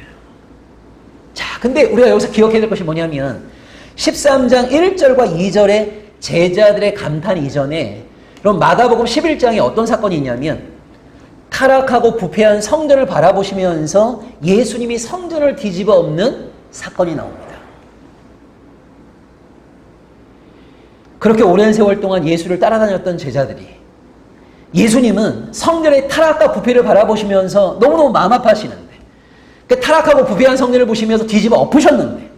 자, 근데 우리가 여기서 기억해야 될 것이 뭐냐면 13장 1절과 2절의 제자들의 감탄 이전에 그럼 마가복음 11장에 어떤 사건이 있냐면 타락하고 부패한 성전을 바라보시면서 예수님이 성전을 뒤집어 엎는 사건이 나옵니다. 그렇게 오랜 세월 동안 예수를 따라다녔던 제자들이 예수님은 성전의 타락과 부패를 바라보시면서 너무너무 마음 아파하시는데 그 타락하고 부패한 성전을 보시면서 뒤집어 엎으셨는데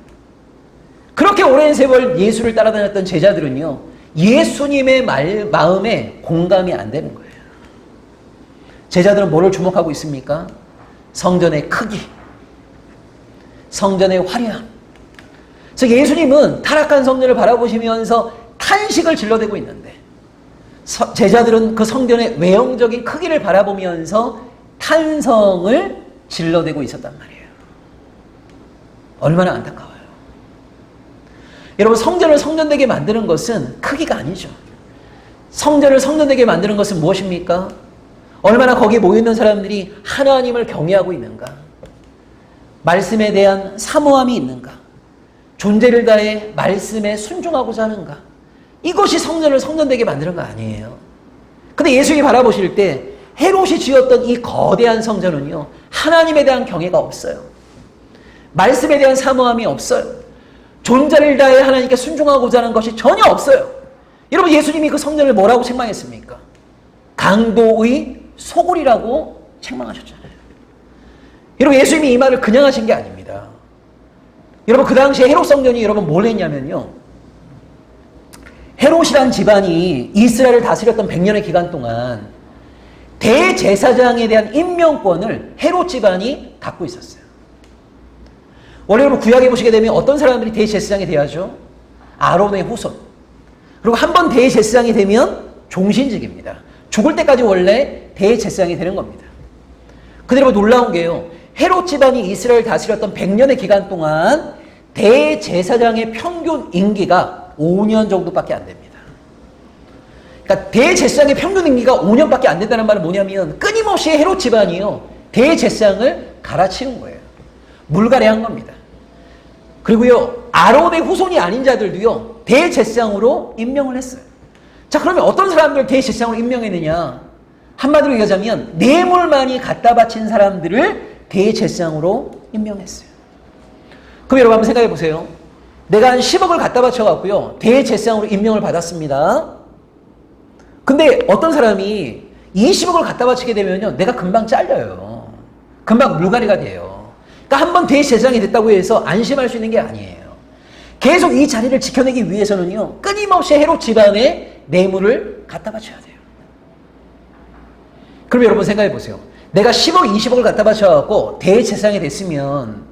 그렇게 오랜 세월 예수를 따라다녔던 제자들은요 예수님의 마음에 공감이 안 되는 거예요. 제자들은 뭐를 주목하고 있습니까? 성전의 크기, 성전의 화려함. 그래서 예수님은 타락한 성전을 바라보시면서 탄식을 질러대고 있는데 제자들은 그 성전의 외형적인 크기를 바라보면서 탄성을 질러대고 있었단 말이에요. 얼마나 안타까워요. 여러분, 성전을 성전되게 만드는 것은 크기가 아니죠. 성전을 성전되게 만드는 것은 무엇입니까? 얼마나 거기에 모여있는 사람들이 하나님을 경외하고 있는가? 말씀에 대한 사모함이 있는가? 존재를 다해 말씀에 순종하고자 하는가? 이것이 성전을 성전되게 만드는 거 아니에요. 근데 예수님이 바라보실 때 헤롯이 지었던 이 거대한 성전은요, 하나님에 대한 경외가 없어요. 말씀에 대한 사모함이 없어요. 존재를 다해 하나님께 순종하고자 하는 것이 전혀 없어요. 여러분, 예수님이 그 성전을 뭐라고 책망했습니까? 강도의 소굴이라고 책망하셨잖아요. 여러분, 예수님이 이 말을 그냥 하신 게 아닙니다. 여러분, 그 당시에 헤롯 성전이 여러분 뭘 했냐면요, 헤롯이란 집안이 이스라엘을 다스렸던 100년의 기간 동안 대제사장에 대한 임명권을 헤롯 집안이 갖고 있었어요. 원래 여러분 구약에 보시게 되면 어떤 사람들이 대제사장이 돼야죠? 아론의 후손. 그리고 한번 대제사장이 되면 종신직입니다. 죽을 때까지 원래 대제사장이 되는 겁니다. 근데 여러분 놀라운 게요, 헤롯 집안이 이스라엘을 다스렸던 100년의 기간 동안 대제사장의 평균 임기가 5년 정도밖에 안 됩니다. 그러니까 대제사장의 평균 임기가 5년밖에 안 된다는 말은 뭐냐면 끊임없이 헤롯 집안이요 대제사장을 갈아치운 거예요. 물갈이한 겁니다. 그리고요 아론의 후손이 아닌 자들도요 대제사장으로 임명을 했어요. 자, 그러면 어떤 사람들을 대제사장으로 임명했느냐? 한마디로 얘기하자면 뇌물 많이 갖다 바친 사람들을 대제사장으로 임명했어요. 그럼 여러분 한번 생각해 보세요. 내가 한 10억을 갖다 바쳐갖고요 대제사장으로 임명을 받았습니다. 근데 어떤 사람이 20억을 갖다 바치게 되면요 내가 금방 잘려요. 금방 물갈이가 돼요. 그러니까 한번 대제사장이 됐다고 해서 안심할 수 있는 게 아니에요. 계속 이 자리를 지켜내기 위해서는요 끊임없이 헤롯 집안의 뇌물을 갖다 바쳐야 돼요. 그럼 여러분 생각해 보세요. 내가 10억, 20억을 갖다 바쳐갖고 대제사장이 됐으면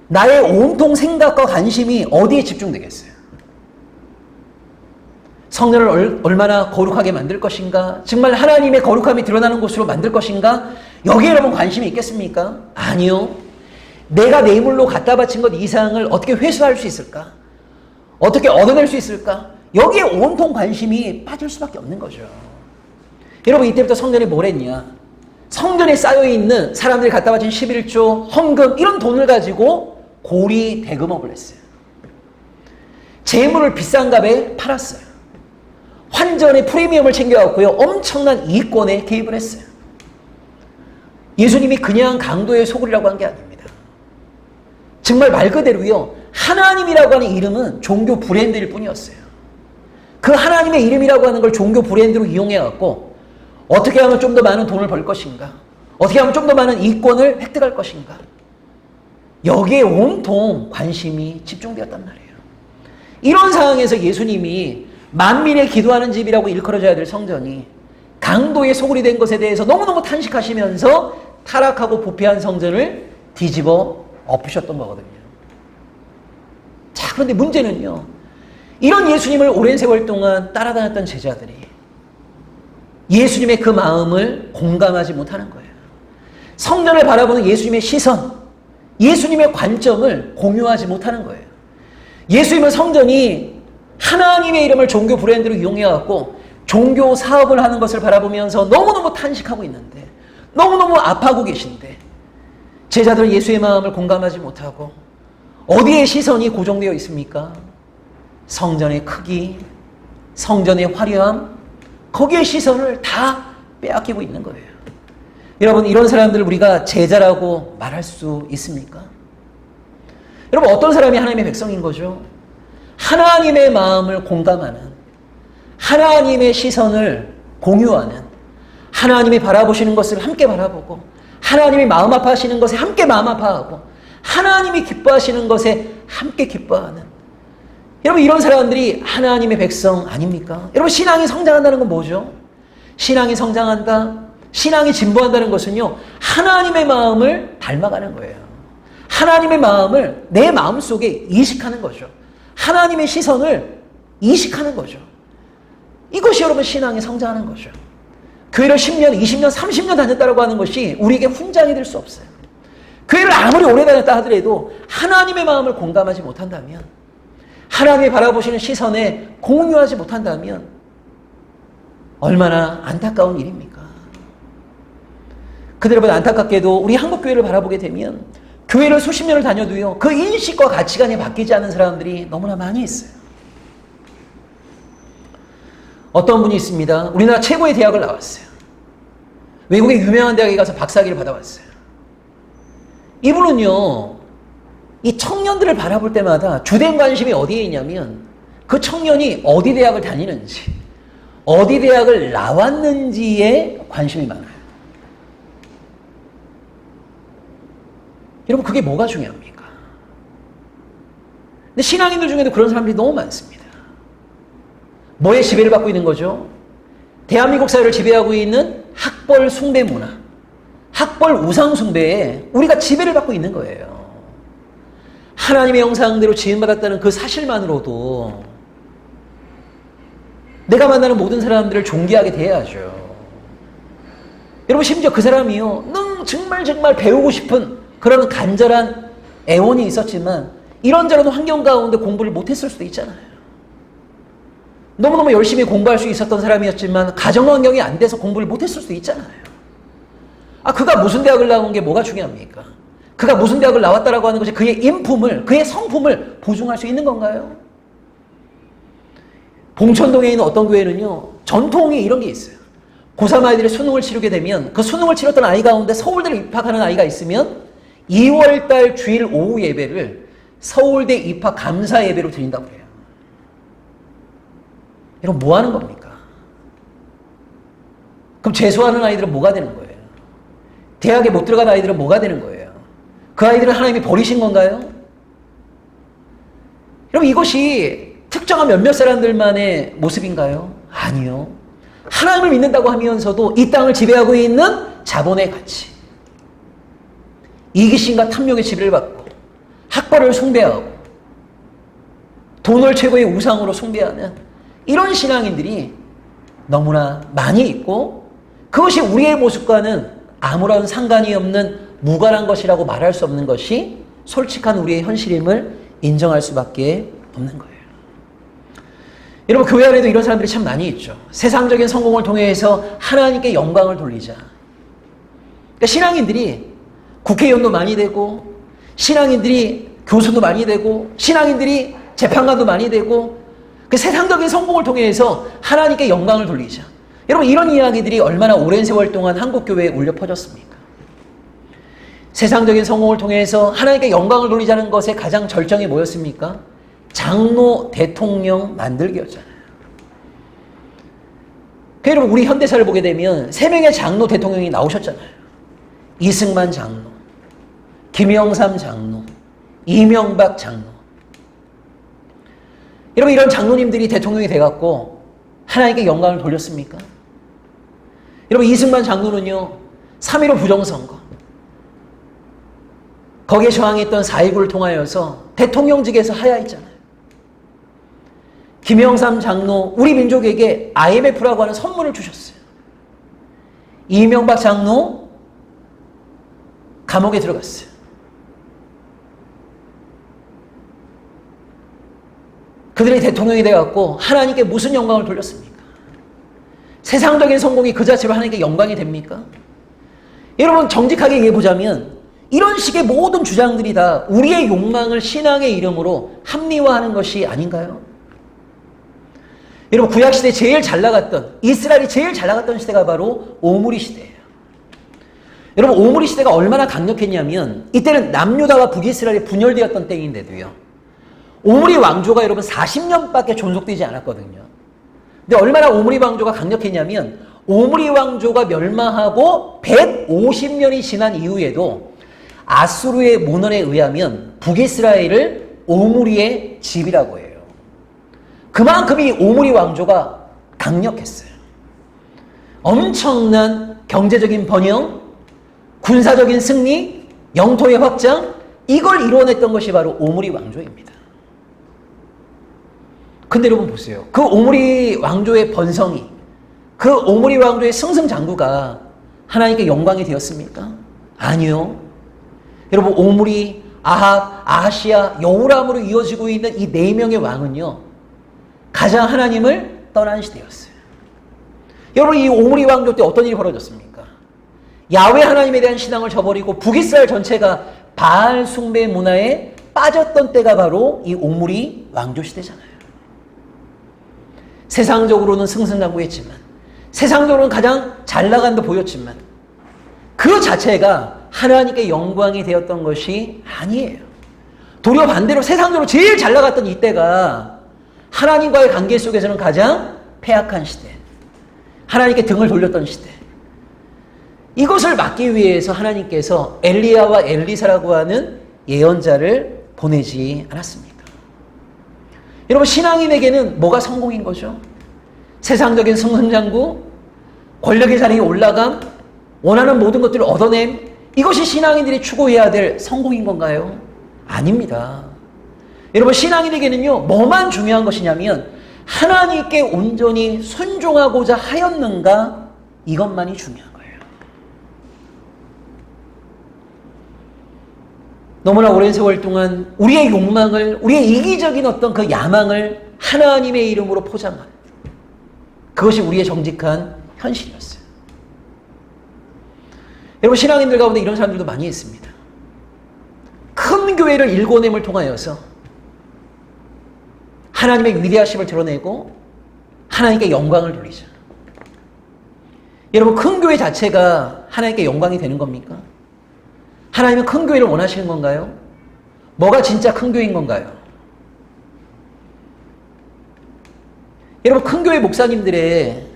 나의 온통 생각과 관심이 어디에 집중되겠어요? 성전을 얼마나 거룩하게 만들 것인가? 정말 하나님의 거룩함이 드러나는 곳으로 만들 것인가? 여기에 여러분 관심이 있겠습니까? 아니요. 내가 뇌물로 갖다 바친 것 이상을 어떻게 회수할 수 있을까? 어떻게 얻어낼 수 있을까? 여기에 온통 관심이 빠질 수밖에 없는 거죠. 여러분, 이때부터 성전이 뭘 했냐? 성전에 쌓여있는 사람들이 갖다 바친 11조, 헌금 이런 돈을 가지고 고리 대금업을 했어요. 재물을 비싼 값에 팔았어요. 환전의 프리미엄을 챙겨왔고요 엄청난 이권에 개입을 했어요. 예수님이 그냥 강도의 소굴이라고 한 게 아닙니다. 정말 말 그대로요 하나님이라고 하는 이름은 종교 브랜드일 뿐이었어요. 그 하나님의 이름이라고 하는 걸 종교 브랜드로 이용해갖고 어떻게 하면 좀 더 많은 돈을 벌 것인가, 어떻게 하면 좀 더 많은 이권을 획득할 것인가, 여기에 온통 관심이 집중되었단 말이에요. 이런 상황에서 예수님이 만민의 기도하는 집이라고 일컬어져야 될 성전이 강도의 소굴이 된 것에 대해서 너무너무 탄식하시면서 타락하고 부패한 성전을 뒤집어 엎으셨던 거거든요. 자, 그런데 문제는요, 이런 예수님을 오랜 세월 동안 따라다녔던 제자들이 예수님의 그 마음을 공감하지 못하는 거예요. 성전을 바라보는 예수님의 시선, 예수님의 관점을 공유하지 못하는 거예요. 예수님은 성전이 하나님의 이름을 종교 브랜드로 이용해갖고 종교 사업을 하는 것을 바라보면서 너무너무 탄식하고 있는데, 너무너무 아파하고 계신데, 제자들은 예수의 마음을 공감하지 못하고 어디에 시선이 고정되어 있습니까? 성전의 크기, 성전의 화려함, 거기에 시선을 다 빼앗기고 있는 거예요. 여러분, 이런 사람들을 우리가 제자라고 말할 수 있습니까? 여러분, 어떤 사람이 하나님의 백성인 거죠? 하나님의 마음을 공감하는, 하나님의 시선을 공유하는, 하나님이 바라보시는 것을 함께 바라보고, 하나님이 마음 아파하시는 것에 함께 마음 아파하고, 하나님이 기뻐하시는 것에 함께 기뻐하는, 여러분, 이런 사람들이 하나님의 백성 아닙니까? 여러분, 신앙이 성장한다는 건 뭐죠? 신앙이 성장한다, 신앙이 진보한다는 것은요, 하나님의 마음을 닮아가는 거예요. 하나님의 마음을 내 마음속에 이식하는 거죠. 하나님의 시선을 이식하는 거죠. 이것이 여러분 신앙이 성장하는 거죠. 교회를 10년, 20년, 30년 다녔다고 하는 것이 우리에게 훈장이 될 수 없어요. 교회를 아무리 오래 다녔다 하더라도 하나님의 마음을 공감하지 못한다면, 하나님이 바라보시는 시선에 공유하지 못한다면 얼마나 안타까운 일입니까? 그대로 안타깝게도 우리 한국교회를 바라보게 되면 교회를 수십 년을 다녀도요, 그 인식과 가치관이 바뀌지 않는 사람들이 너무나 많이 있어요. 어떤 분이 있습니다. 우리나라 최고의 대학을 나왔어요. 외국의 유명한 대학에 가서 박사학위를 받아왔어요. 이분은요, 이 청년들을 바라볼 때마다 주된 관심이 어디에 있냐면 그 청년이 어디 대학을 다니는지, 어디 대학을 나왔는지에 관심이 많아요. 여러분, 그게 뭐가 중요합니까? 근데 신앙인들 중에도 그런 사람들이 너무 많습니다. 뭐에 지배를 받고 있는 거죠? 대한민국 사회를 지배하고 있는 학벌 숭배 문화, 학벌 우상 숭배에 우리가 지배를 받고 있는 거예요. 하나님의 형상대로 지음받았다는 그 사실만으로도 내가 만나는 모든 사람들을 존귀하게 대해야죠. 여러분, 심지어 그 사람이요, 정말 배우고 싶은 그런 간절한 애원이 있었지만 이런저런 환경 가운데 공부를 못했을 수도 있잖아요. 너무너무 열심히 공부할 수 있었던 사람이었지만 가정 환경이 안 돼서 공부를 못했을 수도 있잖아요. 그가 무슨 대학을 나온 게 뭐가 중요합니까? 그가 무슨 대학을 나왔다라고 하는 것이 그의 인품을, 그의 성품을 보증할 수 있는 건가요? 봉천동에 있는 어떤 교회는요, 전통이 이런 게 있어요. 고3 아이들이 수능을 치르게 되면 그 수능을 치렀던 아이 가운데 서울대를 입학하는 아이가 있으면 2월달 주일 오후 예배를 서울대 입학 감사 예배로 드린다고 해요. 이런 뭐 하는 겁니까? 그럼 재수하는 아이들은 뭐가 되는 거예요? 대학에 못 들어간 아이들은 뭐가 되는 거예요? 그 아이들은 하나님이 버리신 건가요? 여러분, 이것이 특정한 몇몇 사람들만의 모습인가요? 아니요. 하나님을 믿는다고 하면서도 이 땅을 지배하고 있는 자본의 가치, 이기심과 탐욕의 지배를 받고 학벌을 숭배하고 돈을 최고의 우상으로 숭배하는 이런 신앙인들이 너무나 많이 있고, 그것이 우리의 모습과는 아무런 상관이 없는 무관한 것이라고 말할 수 없는 것이 솔직한 우리의 현실임을 인정할 수밖에 없는 거예요. 여러분, 교회 안에도 이런 사람들이 참 많이 있죠. 세상적인 성공을 통해서 하나님께 영광을 돌리자. 그러니까 신앙인들이 국회의원도 많이 되고, 신앙인들이 교수도 많이 되고, 신앙인들이 재판관도 많이 되고, 그 세상적인 성공을 통해서 하나님께 영광을 돌리자. 여러분, 이런 이야기들이 얼마나 오랜 세월 동안 한국교회에 울려 퍼졌습니까? 세상적인 성공을 통해서 하나님께 영광을 돌리자는 것의 가장 절정이 뭐였습니까? 장로 대통령 만들기였잖아요. 여러분, 우리 현대사를 보게 되면 3명의 장로 대통령이 나오셨잖아요. 이승만 장로, 김영삼 장로, 이명박 장로. 여러분, 이런 장로님들이 대통령이 돼갖고 하나님께 영광을 돌렸습니까? 여러분, 이승만 장로는요, 3.15 부정선거, 거기에 저항했던 4.19를 통하여서 대통령직에서 하야했잖아요. 김영삼 장로, 우리 민족에게 IMF라고 하는 선물을 주셨어요. 이명박 장로, 감옥에 들어갔어요. 그들이 대통령이 돼갖고 하나님께 무슨 영광을 돌렸습니까? 세상적인 성공이 그 자체로 하나님께 영광이 됩니까? 여러분 정직하게 얘기해보자면 이런 식의 모든 주장들이 다 우리의 욕망을 신앙의 이름으로 합리화하는 것이 아닌가요? 여러분 구약시대에 제일 잘 나갔던, 이스라엘이 제일 잘 나갔던 시대가 바로 오므리 시대예요. 여러분 오므리 시대가 얼마나 강력했냐면 이때는 남유다와 북이스라엘이 분열되었던 때인데도요. 오므리 왕조가 여러분 40년밖에 존속되지 않았거든요. 근데 얼마나 오므리 왕조가 강력했냐면 오므리 왕조가 멸망하고 150년이 지난 이후에도 아수르의 문헌에 의하면 북이스라엘을 오므리의 집이라고 해요. 그만큼 이 오므리 왕조가 강력했어요. 엄청난 경제적인 번영, 군사적인 승리, 영토의 확장, 이걸 이뤄냈던 것이 바로 오므리 왕조입니다. 근데 여러분 보세요. 그 오므리 왕조의 번성이, 그 오므리 왕조의 승승장구가 하나님께 영광이 되었습니까? 아니요. 여러분 오므리, 아합, 아하시아, 여호람으로 이어지고 있는 이 4명의 왕은요. 가장 하나님을 떠난 시대였어요. 여러분 이 오므리 왕조 때 어떤 일이 벌어졌습니까? 야훼 하나님에 대한 신앙을 저버리고 북이스라엘 전체가 바알 숭배 문화에 빠졌던 때가 바로 이 오므리 왕조 시대잖아요. 세상적으로는 승승장구했지만, 세상적으로는 가장 잘 나간 듯 보였지만 그 자체가 하나님께 영광이 되었던 것이 아니에요. 도리어 반대로 세상적으로 제일 잘 나갔던 이때가 하나님과의 관계 속에서는 가장 패악한 시대, 하나님께 등을 돌렸던 시대. 이것을 막기 위해서 하나님께서 엘리야와 엘리사라고 하는 예언자를 보내지 않았습니까? 여러분 신앙인에게는 뭐가 성공인 거죠? 세상적인 승승장구, 권력의 자리에 올라감, 원하는 모든 것들을 얻어냄, 이것이 신앙인들이 추구해야 될 성공인 건가요? 아닙니다. 여러분 신앙인에게는요 뭐만 중요한 것이냐면 하나님께 온전히 순종하고자 하였는가, 이것만이 중요한 거예요. 너무나 오랜 세월 동안 우리의 욕망을, 우리의 이기적인 어떤 그 야망을 하나님의 이름으로 포장한, 그것이 우리의 정직한 현실이었어요. 여러분 신앙인들 가운데 이런 사람들도 많이 있습니다. 큰 교회를 일궈냄을 통하여서 하나님의 위대하심을 드러내고 하나님께 영광을 돌리죠. 여러분 큰 교회 자체가 하나님께 영광이 되는 겁니까? 하나님은 큰 교회를 원하시는 건가요? 뭐가 진짜 큰 교회인 건가요? 여러분 큰 교회 목사님들의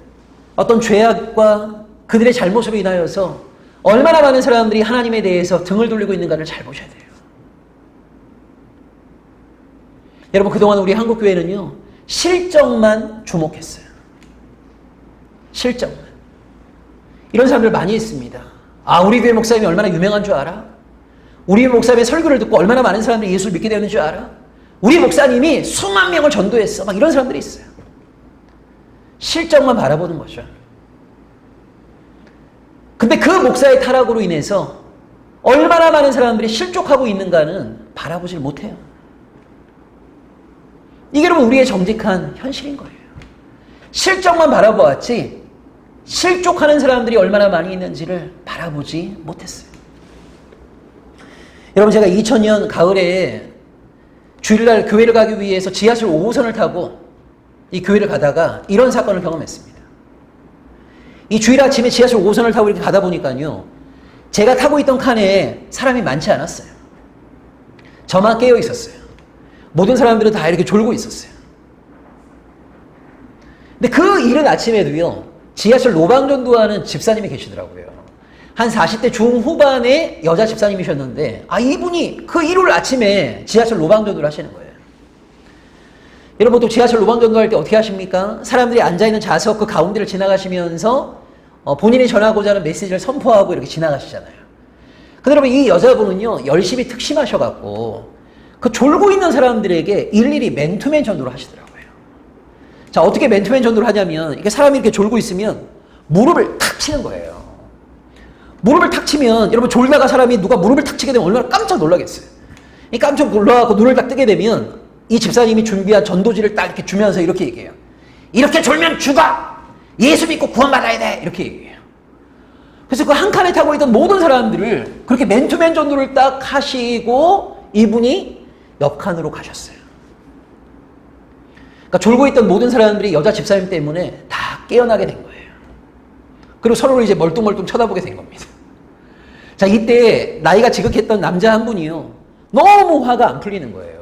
어떤 죄악과 그들의 잘못으로 인하여서 얼마나 많은 사람들이 하나님에 대해서 등을 돌리고 있는가를 잘 보셔야 돼요. 여러분 그동안 우리 한국교회는요 실적만 주목했어요. 실적만. 이런 사람들 많이 있습니다. 아, 우리 교회 목사님이 얼마나 유명한 줄 알아? 우리 목사님의 설교를 듣고 얼마나 많은 사람들이 예수를 믿게 되는 줄 알아? 우리 목사님이 수만 명을 전도했어. 막 이런 사람들이 있어요. 실적만 바라보는 거죠. 근데 그 목사의 타락으로 인해서 얼마나 많은 사람들이 실족하고 있는가는 바라보질 못해요. 이게 여러분 우리의 정직한 현실인 거예요. 실적만 바라보았지 실족하는 사람들이 얼마나 많이 있는지를 바라보지 못했어요. 여러분 제가 2000년 가을에 주일날 교회를 가기 위해서 지하철 5호선을 타고 이 교회를 가다가 이런 사건을 경험했습니다. 이 주일 아침에 지하철 5호선을 타고 이렇게 가다 보니까요, 제가 타고 있던 칸에 사람이 많지 않았어요. 저만 깨어 있었어요. 모든 사람들은 다 이렇게 졸고 있었어요. 근데 그 이른 아침에도요, 지하철 노방전도하는 집사님이 계시더라고요. 한 40대 중후반의 여자 집사님이셨는데, 아, 이분이 그 일요일 아침에 지하철 노방전도를 하시는 거예요. 여러분 또 지하철 노방전도할 때 어떻게 하십니까? 사람들이 앉아있는 좌석 그 가운데를 지나가시면서 본인이 전하고자 하는 메시지를 선포하고 이렇게 지나가시잖아요. 근데 여러분 이 여자분은요, 열심히 특심하셔갖고 그 졸고 있는 사람들에게 일일이 맨투맨 전도를 하시더라고요. 자, 어떻게 맨투맨 전도를 하냐면, 이렇게 사람이 이렇게 졸고 있으면 무릎을 탁 치는 거예요. 무릎을 탁 치면, 여러분 졸다가 사람이 누가 무릎을 탁 치게 되면 얼마나 깜짝 놀라겠어요. 이 깜짝 놀라갖고 눈을 딱 뜨게 되면 이 집사님이 준비한 전도지를 딱 이렇게 주면서 이렇게 얘기해요. 이렇게 졸면 죽어! 예수 믿고 구원받아야 돼. 이렇게 얘기해요. 그래서 그 한 칸에 타고 있던 모든 사람들을 그렇게 맨투맨 전도를 딱 하시고 이분이 옆 칸으로 가셨어요. 그러니까 졸고 있던 모든 사람들이 여자 집사님 때문에 다 깨어나게 된 거예요. 그리고 서로를 이제 멀뚱멀뚱 쳐다보게 된 겁니다. 자, 이때 나이가 지극했던 남자 한 분이요. 너무 화가 안 풀리는 거예요.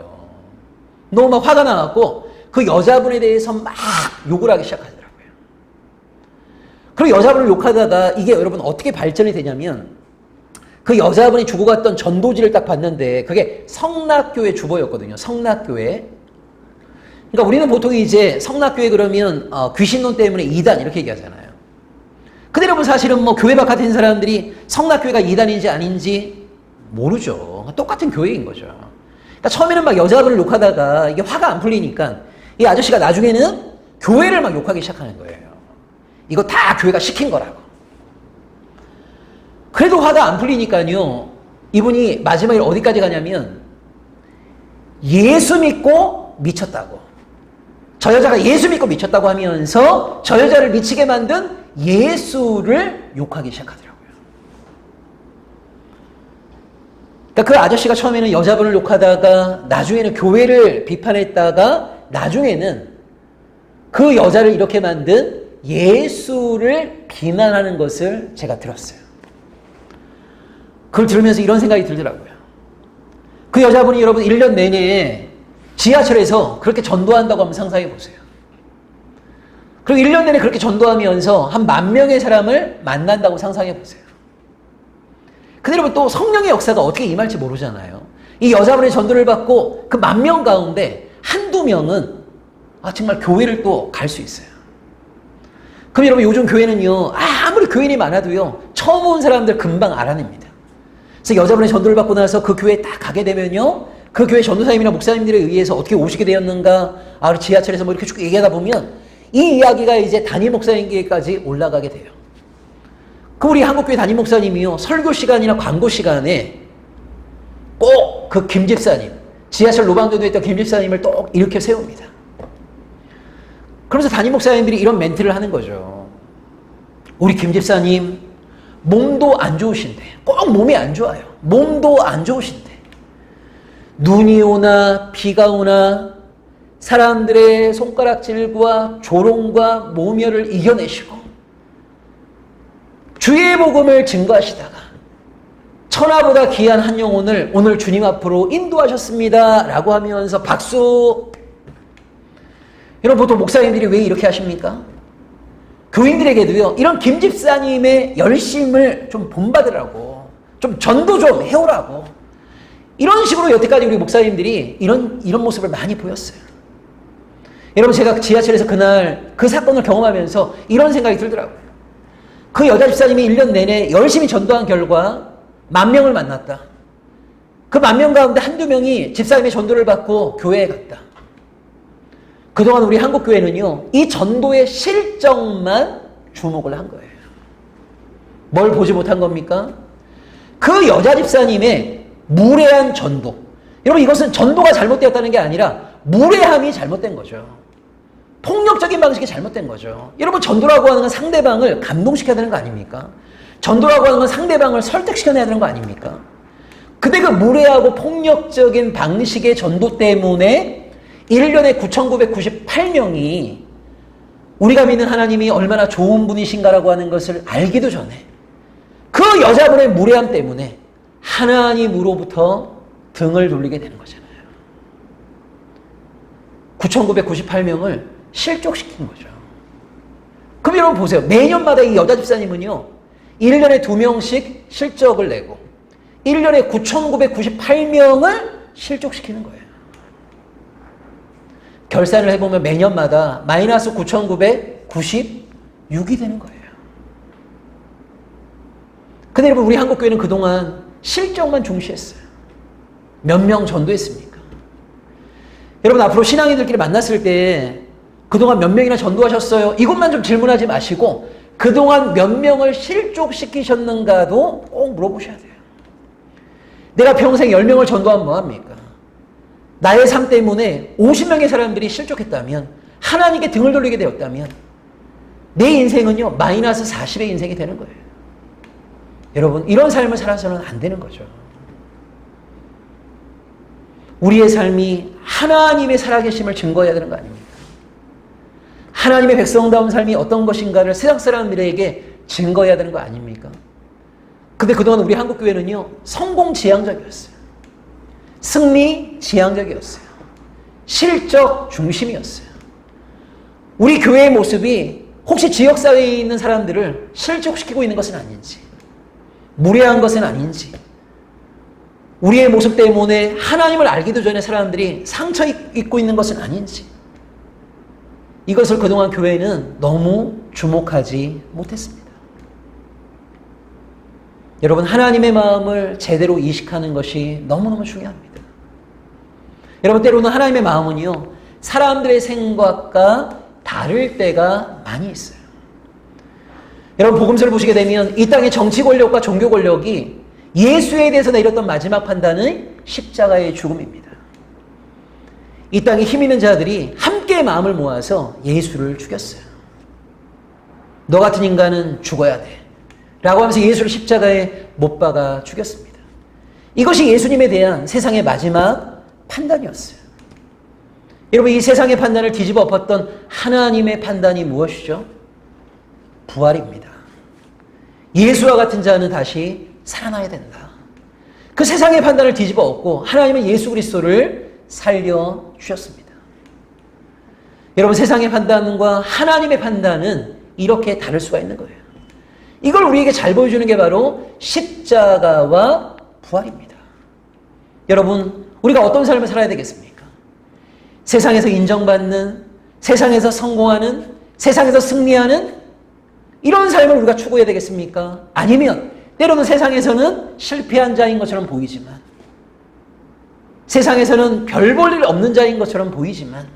너무 막 화가 나갖고 그 여자분에 대해서 막 욕을 하기 시작하더라고요. 그리고 여자분을 욕하다가 이게 여러분 어떻게 발전이 되냐면 그 여자분이 주고 갔던 전도지를 딱 봤는데 그게 성락교회 주보였거든요. 성락교회. 그러니까 우리는 보통 이제 성락교회 그러면 귀신론 때문에 이단 이렇게 얘기하잖아요. 근데 여러분 사실은 뭐 교회 바깥에 있는 사람들이 성락교회가 이단인지 아닌지 모르죠. 똑같은 교회인 거죠. 그러니까 처음에는 막 여자분을 욕하다가 이게 화가 안 풀리니까 이 아저씨가 나중에는 교회를 막 욕하기 시작하는 거예요. 이거 다 교회가 시킨 거라고. 그래도 화가 안 풀리니까요. 이분이 마지막에 어디까지 가냐면 예수 믿고 미쳤다고. 저 여자가 예수 믿고 미쳤다고 하면서 저 여자를 미치게 만든 예수를 욕하기 시작하더라고요. 그러니까 그 아저씨가 처음에는 여자분을 욕하다가 나중에는 교회를 비판했다가 나중에는 그 여자를 이렇게 만든 예수를 비난하는 것을 제가 들었어요. 그걸 들으면서 이런 생각이 들더라고요. 그 여자분이 여러분 1년 내내 지하철에서 그렇게 전도한다고 한번 상상해 보세요. 그리고 1년 내내 그렇게 전도하면서 한 10,000명의 사람을 만난다고 상상해 보세요. 근데 여러분 또 성령의 역사가 어떻게 임할지 모르잖아요. 이 여자분의 전도를 받고 그 10,000명 가운데 한두 명은 정말 교회를 또 갈 수 있어요. 그럼 여러분 요즘 교회는요, 아무리 교인이 많아도요, 처음 온 사람들 금방 알아냅니다. 그래서 여자분의 전도를 받고 나서 그 교회에 딱 가게 되면요, 그 교회 전도사님이나 목사님들에 의해서 어떻게 오시게 되었는가, 지하철에서 뭐 이렇게 쭉 얘기하다 보면 이 이야기가 이제 담임 목사님께까지 올라가게 돼요. 그 우리 한국교회 담임 목사님이요, 설교 시간이나 광고 시간에 꼭 그 김 집사님, 지하철 노방전도에 있던 김 집사님을 또 이렇게 세웁니다. 그러면서 담임 목사님들이 이런 멘트를 하는 거죠. 우리 김 집사님 몸도 안 좋으신데, 꼭 몸이 안 좋아요. 몸도 안 좋으신데 눈이 오나 비가 오나 사람들의 손가락질과 조롱과 모멸을 이겨내시고 주의 복음을 증거하시다가 천하보다 귀한 한 영혼을 오늘 주님 앞으로 인도하셨습니다 라고 하면서 박수. 여러분 보통 목사님들이 왜 이렇게 하십니까? 교인들에게도요, 이런 김 집사님의 열심을 좀 본받으라고, 좀 전도 좀 해오라고, 이런 식으로 여태까지 우리 목사님들이 이런 모습을 많이 보였어요. 여러분 제가 지하철에서 그날 그 사건을 경험하면서 이런 생각이 들더라고요. 그 여자 집사님이 1년 내내 열심히 전도한 결과 10,000명을 만났다. 그 10,000명 가운데 한두 명이 집사님의 전도를 받고 교회에 갔다. 그동안 우리 한국교회는요, 이 전도의 실정만 주목을 한 거예요. 뭘 보지 못한 겁니까? 그 여자 집사님의 무례한 전도. 여러분 이것은 전도가 잘못되었다는 게 아니라 무례함이 잘못된 거죠. 폭력적인 방식이 잘못된 거죠. 여러분 전도라고 하는 건 상대방을 감동시켜야 되는 거 아닙니까? 전도라고 하는 건 상대방을 설득시켜내야 되는 거 아닙니까? 근데 그 무례하고 폭력적인 방식의 전도 때문에 1년에 9,998명이 우리가 믿는 하나님이 얼마나 좋은 분이신가라고 하는 것을 알기도 전에 그 여자분의 무례함 때문에 하나님으로부터 등을 돌리게 되는 거잖아요. 9,998명을 실족시킨 거죠. 그럼 여러분 보세요. 매년마다 이 여자 집사님은요, 1년에 2명씩 실적을 내고 1년에 9,998명을 실족시키는 거예요. 결산을 해보면 매년마다 마이너스 9,996이 되는 거예요. 근데 여러분 우리 한국교회는 그동안 실적만 중시했어요. 몇 명 전도했습니까? 여러분 앞으로 신앙인들끼리 만났을 때 그동안 몇 명이나 전도하셨어요? 이것만 좀 질문하지 마시고 그동안 몇 명을 실족시키셨는가도 꼭 물어보셔야 돼요. 내가 평생 10명을 전도하면 뭐합니까? 나의 삶 때문에 50명의 사람들이 실족했다면, 하나님께 등을 돌리게 되었다면 내 인생은요, 마이너스 40의 인생이 되는 거예요. 여러분, 이런 삶을 살아서는 안 되는 거죠. 우리의 삶이 하나님의 살아계심을 증거해야 되는 거 아닙니까? 하나님의 백성다운 삶이 어떤 것인가를 세상 사람들에게 증거해야 되는 거 아닙니까? 근데 그동안 우리 한국교회는요, 성공 지향적이었어요. 승리 지향적이었어요. 실적 중심이었어요. 우리 교회의 모습이 혹시 지역사회에 있는 사람들을 실족시키고 있는 것은 아닌지, 무례한 것은 아닌지, 우리의 모습 때문에 하나님을 알기도 전에 사람들이 상처 입고 있는 것은 아닌지, 이것을 그동안 교회는 너무 주목하지 못했습니다. 여러분, 하나님의 마음을 제대로 이식하는 것이 너무너무 중요합니다. 여러분, 때로는 하나님의 마음은요, 사람들의 생각과 다를 때가 많이 있어요. 여러분, 복음서를 보시게 되면 이 땅의 정치 권력과 종교 권력이 예수에 대해서 내렸던 마지막 판단은 십자가의 죽음입니다. 이 땅에 힘 있는 자들이 함께 마음을 모아서 예수를 죽였어요. 너 같은 인간은 죽어야 돼 라고 하면서 예수를 십자가에 못 박아 죽였습니다. 이것이 예수님에 대한 세상의 마지막 판단이었어요. 여러분, 이 세상의 판단을 뒤집어 엎었던 하나님의 판단이 무엇이죠? 부활입니다. 예수와 같은 자는 다시 살아나야 된다. 그 세상의 판단을 뒤집어 엎고 하나님은 예수 그리스도를 살려주셨습니다. 여러분, 세상의 판단과 하나님의 판단은 이렇게 다를 수가 있는 거예요. 이걸 우리에게 잘 보여주는 게 바로 십자가와 부활입니다. 여러분, 우리가 어떤 삶을 살아야 되겠습니까? 세상에서 인정받는, 세상에서 성공하는, 세상에서 승리하는 이런 삶을 우리가 추구해야 되겠습니까? 아니면 때로는 세상에서는 실패한 자인 것처럼 보이지만, 세상에서는 별 볼 일 없는 자인 것처럼 보이지만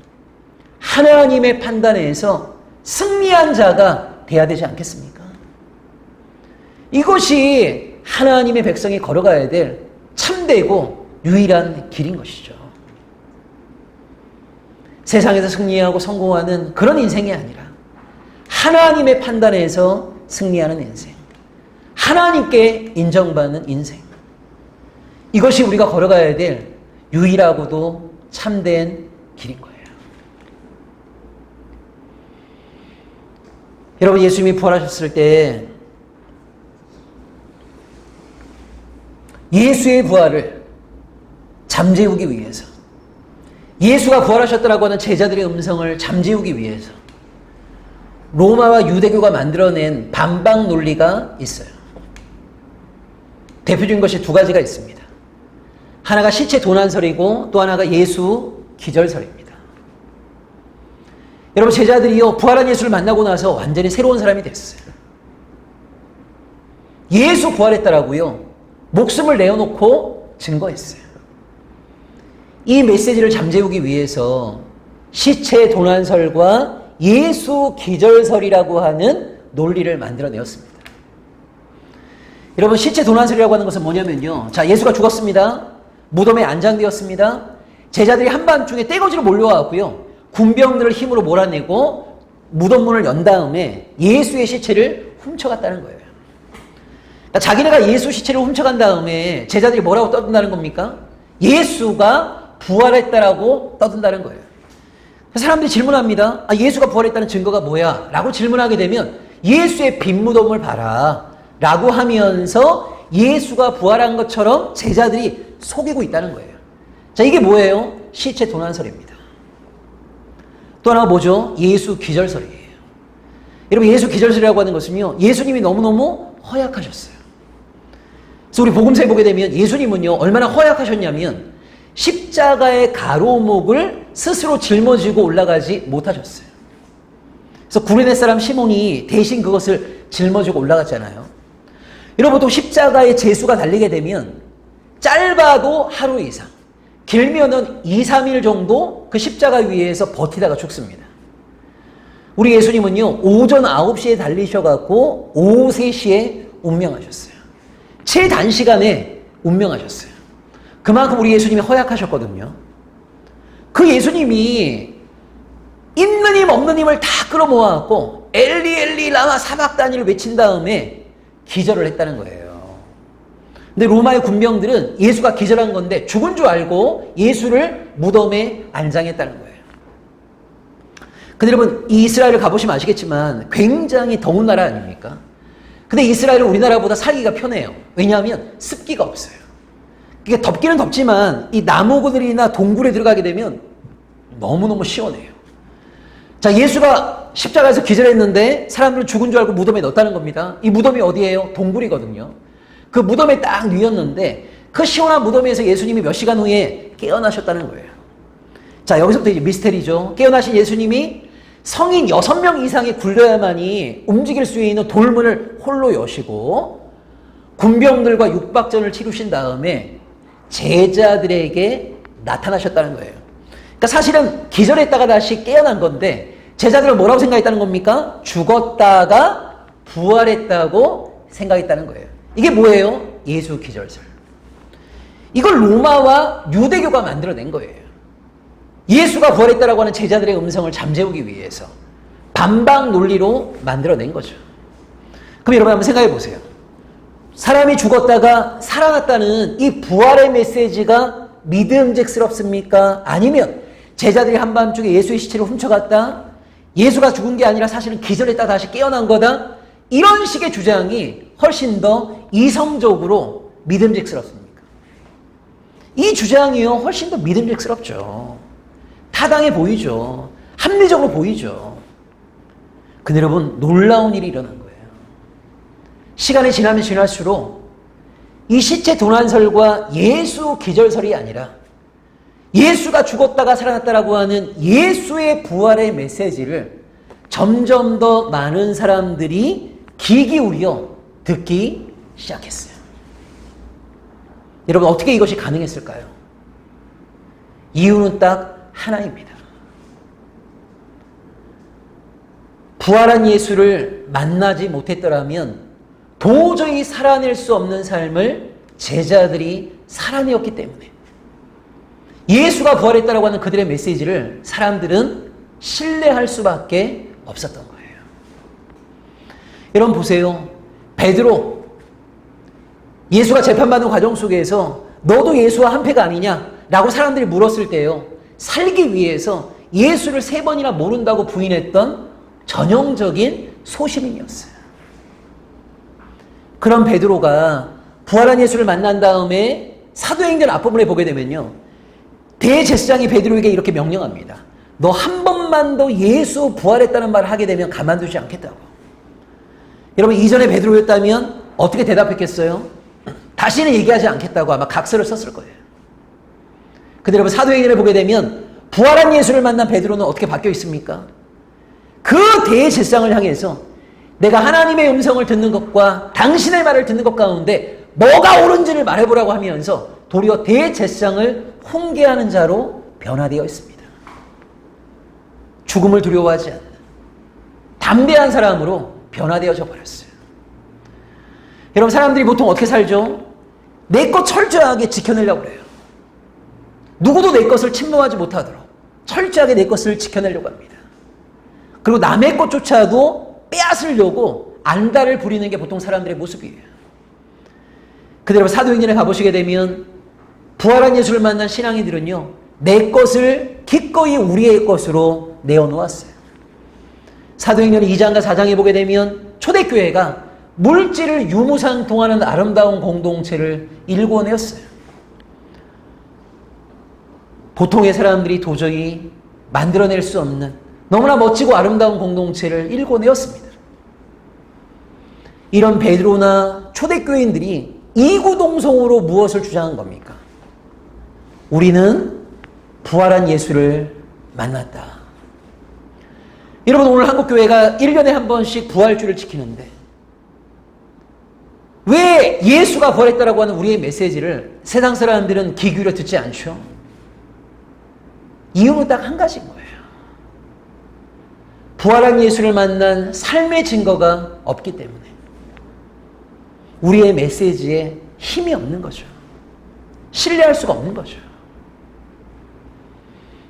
하나님의 판단에서 승리한 자가 돼야 되지 않겠습니까? 이것이 하나님의 백성이 걸어가야 될 참되고 유일한 길인 것이죠. 세상에서 승리하고 성공하는 그런 인생이 아니라 하나님의 판단에서 승리하는 인생, 하나님께 인정받는 인생, 이것이 우리가 걸어가야 될 유일하고도 참된 길인 거예요. 여러분, 예수님이 부활하셨을 때 예수의 부활을 잠재우기 위해서, 예수가 부활하셨다라고 하는 제자들의 음성을 잠재우기 위해서 로마와 유대교가 만들어낸 반박 논리가 있어요. 대표적인 것이 두 가지가 있습니다. 하나가 시체 도난설이고 또 하나가 예수 기절설입니다. 여러분, 제자들이요, 부활한 예수를 만나고 나서 완전히 새로운 사람이 됐어요. 예수 부활했다라고요, 목숨을 내어놓고 증거했어요. 이 메시지를 잠재우기 위해서 시체 도난설과 예수 기절설이라고 하는 논리를 만들어내었습니다. 여러분, 시체 도난설이라고 하는 것은 뭐냐면요, 자, 예수가 죽었습니다. 무덤에 안장되었습니다. 제자들이 한밤중에 떼거지로 몰려와고요, 군병들을 힘으로 몰아내고 무덤문을 연 다음에 예수의 시체를 훔쳐갔다는 거예요. 그러니까 자기네가 예수 시체를 훔쳐간 다음에 제자들이 뭐라고 떠든다는 겁니까? 예수가 부활했다라고 떠든다는 거예요. 사람들이 질문합니다. 아, 예수가 부활했다는 증거가 뭐야? 라고 질문하게 되면 예수의 빈 무덤을 봐라 라고 하면서 예수가 부활한 것처럼 제자들이 속이고 있다는 거예요. 자, 이게 뭐예요? 시체 도난설입니다. 또 하나가 뭐죠? 예수 기절설이에요. 여러분, 예수 기절설이라고 하는 것은요, 예수님이 너무너무 허약하셨어요. 그래서 우리 복음서에 보게 되면 예수님은요, 얼마나 허약하셨냐면 십자가의 가로목을 스스로 짊어지고 올라가지 못하셨어요. 그래서 구레네 사람 시몬이 대신 그것을 짊어지고 올라갔잖아요. 여러분, 또 십자가에 제수가 달리게 되면 짧아도 하루 이상, 길면은 2, 3일 정도 그 십자가 위에서 버티다가 죽습니다. 우리 예수님은요, 오전 9시에 달리셔갖고 오후 3시에 운명하셨어요. 최단시간에 운명하셨어요. 그만큼 우리 예수님이 허약하셨거든요. 그 예수님이 있는 힘 없는 힘을 다 끌어모아갖고 엘리 엘리 라마 사박다니를 외친 다음에 기절을 했다는 거예요. 근데 로마의 군병들은 예수가 기절한 건데 죽은 줄 알고 예수를 무덤에 안장했다는 거예요. 근데 여러분, 이스라엘을 가보시면 아시겠지만 굉장히 더운 나라 아닙니까? 근데 이스라엘은 우리나라보다 살기가 편해요. 왜냐하면 습기가 없어요. 이게 덥기는 덥지만 이 나무들이나 동굴에 들어가게 되면 너무너무 시원해요. 자, 예수가 십자가에서 기절했는데 사람들은 죽은 줄 알고 무덤에 넣었다는 겁니다. 이 무덤이 어디예요? 동굴이거든요. 그 무덤에 딱 누웠는데 그 시원한 무덤에서 예수님이 몇 시간 후에 깨어나셨다는 거예요. 자, 여기서부터 이제 미스테리죠. 깨어나신 예수님이 성인 6명 이상이 굴려야만이 움직일 수 있는 돌문을 홀로 여시고 군병들과 육박전을 치르신 다음에 제자들에게 나타나셨다는 거예요. 그러니까 사실은 기절했다가 다시 깨어난 건데 제자들은 뭐라고 생각했다는 겁니까? 죽었다가 부활했다고 생각했다는 거예요. 이게 뭐예요? 예수 기절설. 이걸 로마와 유대교가 만들어낸 거예요. 예수가 부활했다라고 하는 제자들의 음성을 잠재우기 위해서 반박 논리로 만들어낸 거죠. 그럼 여러분 한번 생각해 보세요. 사람이 죽었다가 살아났다는 이 부활의 메시지가 믿음직스럽습니까? 아니면 제자들이 한밤중에 예수의 시체를 훔쳐갔다? 예수가 죽은 게 아니라 사실은 기절했다 다시 깨어난 거다? 이런 식의 주장이 훨씬 더 이성적으로 믿음직스럽습니까? 이 주장이요 훨씬 더 믿음직스럽죠. 타당해 보이죠. 합리적으로 보이죠. 근데 여러분, 놀라운 일이 일어난 거예요. 시간이 지나면 지날수록 이 시체 도난설과 예수 기절설이 아니라 예수가 죽었다가 살아났다라고 하는 예수의 부활의 메시지를 점점 더 많은 사람들이 귀 기울여 듣기 시작했어요. 여러분, 어떻게 이것이 가능했을까요? 이유는 딱 하나입니다. 부활한 예수를 만나지 못했더라면 도저히 살아낼 수 없는 삶을 제자들이 살아내었기 때문에 예수가 부활했다라고 하는 그들의 메시지를 사람들은 신뢰할 수밖에 없었던 거예요. 여러분 보세요. 베드로, 예수가 재판받는 과정 속에서 너도 예수와 한패가 아니냐라고 사람들이 물었을 때요, 살기 위해서 예수를 3번이나 모른다고 부인했던 전형적인 소시민이었어요. 그런 베드로가 부활한 예수를 만난 다음에 사도행전 앞부분에 보게 되면요, 대제사장이 베드로에게 이렇게 명령합니다. 너 한 번만 더 예수 부활했다는 말을 하게 되면 가만두지 않겠다고. 여러분, 이전에 베드로였다면 어떻게 대답했겠어요? 다시는 얘기하지 않겠다고 아마 각서를 썼을 거예요. 근데 여러분, 사도행전을 보게 되면 부활한 예수를 만난 베드로는 어떻게 바뀌어 있습니까? 그 대제사장을 향해서 내가 하나님의 음성을 듣는 것과 당신의 말을 듣는 것 가운데 뭐가 옳은지를 말해보라고 하면서 도리어 대제사장을 훈계하는 자로 변화되어 있습니다. 죽음을 두려워하지 않는 담대한 사람으로 변화되어져 버렸어요. 여러분, 사람들이 보통 어떻게 살죠? 내 것 철저하게 지켜내려고 그래요. 누구도 내 것을 침노하지 못하도록 철저하게 내 것을 지켜내려고 합니다. 그리고 남의 것조차도 빼앗으려고 안달을 부리는 게 보통 사람들의 모습이에요. 그대로 사도행전에 가보시게 되면 부활한 예수를 만난 신앙인들은요, 내 것을 기꺼이 우리의 것으로 내어놓았어요. 사도행전 2장과 4장에 보게 되면 초대교회가 물질을 유무상통하는 아름다운 공동체를 일궈내었어요. 보통의 사람들이 도저히 만들어낼 수 없는 너무나 멋지고 아름다운 공동체를 일궈내었습니다. 이런 베드로나 초대교인들이 이구동성으로 무엇을 주장한 겁니까? 우리는 부활한 예수를 만났다. 여러분, 오늘 한국교회가 1년에 한 번씩 부활주를 지키는데 왜 예수가 부활했다라고 하는 우리의 메시지를 세상 사람들은 귀 기울여 듣지 않죠? 이유는 딱 한 가지인 거예요. 부활한 예수를 만난 삶의 증거가 없기 때문에 우리의 메시지에 힘이 없는 거죠. 신뢰할 수가 없는 거죠.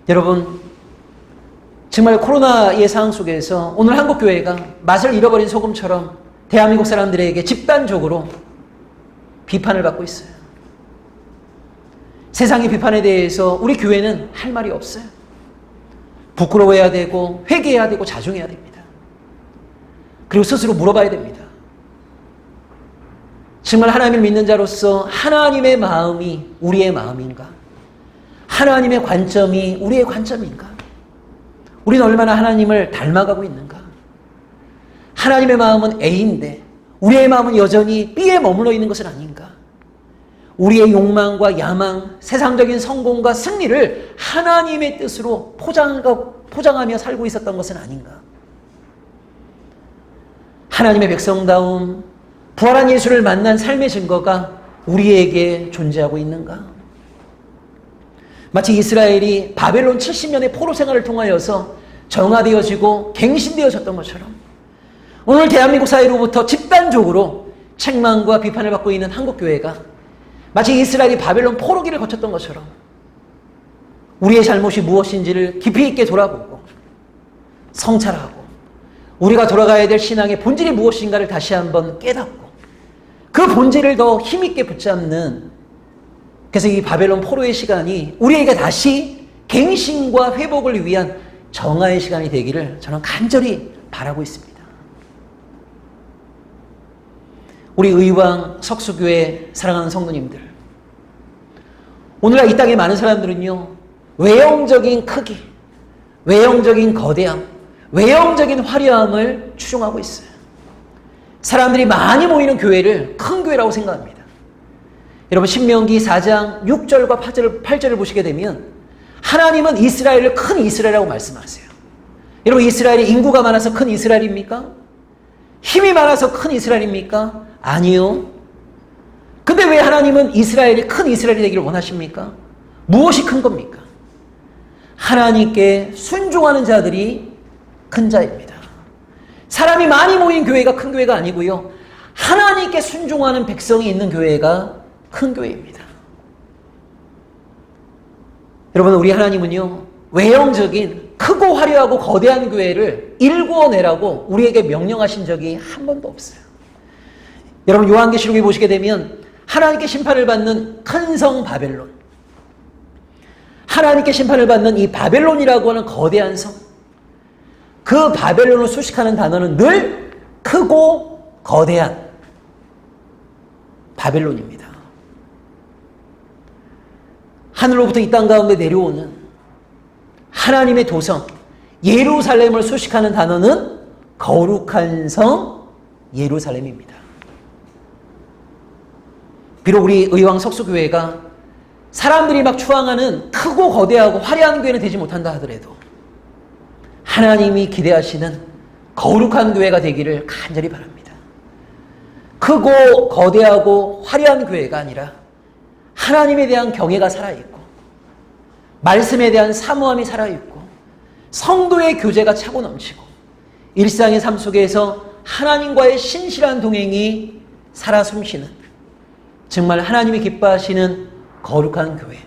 여러분, 정말 코로나의 상황 속에서 오늘 한국교회가 맛을 잃어버린 소금처럼 대한민국 사람들에게 집단적으로 비판을 받고 있어요. 세상의 비판에 대해서 우리 교회는 할 말이 없어요. 부끄러워해야 되고 회개해야 되고 자중해야 됩니다. 그리고 스스로 물어봐야 됩니다. 정말 하나님을 믿는 자로서 하나님의 마음이 우리의 마음인가? 하나님의 관점이 우리의 관점인가? 우리는 얼마나 하나님을 닮아가고 있는가? 하나님의 마음은 A인데 우리의 마음은 여전히 B에 머물러 있는 것은 아닌가? 우리의 욕망과 야망, 세상적인 성공과 승리를 하나님의 뜻으로 포장하며 살고 있었던 것은 아닌가? 하나님의 백성다움, 부활한 예수를 만난 삶의 증거가 우리에게 존재하고 있는가? 마치 이스라엘이 바벨론 70년의 포로 생활을 통하여서 정화되어지고 갱신되어졌던 것처럼 오늘 대한민국 사회로부터 집단적으로 책망과 비판을 받고 있는 한국교회가 마치 이스라엘이 바벨론 포로기를 거쳤던 것처럼 우리의 잘못이 무엇인지를 깊이 있게 돌아보고 성찰하고 우리가 돌아가야 될 신앙의 본질이 무엇인가를 다시 한번 깨닫고 그 본질을 더 힘있게 붙잡는, 그래서 이 바벨론 포로의 시간이 우리에게 다시 갱신과 회복을 위한 정화의 시간이 되기를 저는 간절히 바라고 있습니다. 우리 의왕 석수교회 사랑하는 성도님들, 오늘날 이 땅에 많은 사람들은요, 외형적인 크기, 외형적인 거대함, 외형적인 화려함을 추종하고 있어요. 사람들이 많이 모이는 교회를 큰 교회라고 생각합니다. 여러분 신명기 4장 6절과 8절을 보시게 되면 하나님은 이스라엘을 큰 이스라엘이라고 말씀하세요. 여러분 이스라엘이 인구가 많아서 큰 이스라엘입니까? 힘이 많아서 큰 이스라엘입니까? 아니요. 근데 왜 하나님은 이스라엘이 큰 이스라엘이 되기를 원하십니까? 무엇이 큰 겁니까? 하나님께 순종하는 자들이 큰 자입니다. 사람이 많이 모인 교회가 큰 교회가 아니고요. 하나님께 순종하는 백성이 있는 교회가 큰 교회입니다. 여러분 우리 하나님은요, 외형적인 크고 화려하고 거대한 교회를 일구어내라고 우리에게 명령하신 적이 한 번도 없어요. 여러분 요한계시록에 보시게 되면 하나님께 심판을 받는 큰 성 바벨론, 하나님께 심판을 받는 이 바벨론이라고 하는 거대한 성, 그 바벨론을 수식하는 단어는 늘 크고 거대한 바벨론입니다. 하늘로부터 이 땅 가운데 내려오는 하나님의 도성 예루살렘을 수식하는 단어는 거룩한 성 예루살렘입니다. 비록 우리 의왕 석수교회가 사람들이 막 추앙하는 크고 거대하고 화려한 교회는 되지 못한다 하더라도 하나님이 기대하시는 거룩한 교회가 되기를 간절히 바랍니다. 크고 거대하고 화려한 교회가 아니라 하나님에 대한 경외가 살아있고 말씀에 대한 사모함이 살아있고 성도의 교제가 차고 넘치고 일상의 삶 속에서 하나님과의 신실한 동행이 살아 숨쉬는 정말 하나님이 기뻐하시는 거룩한 교회,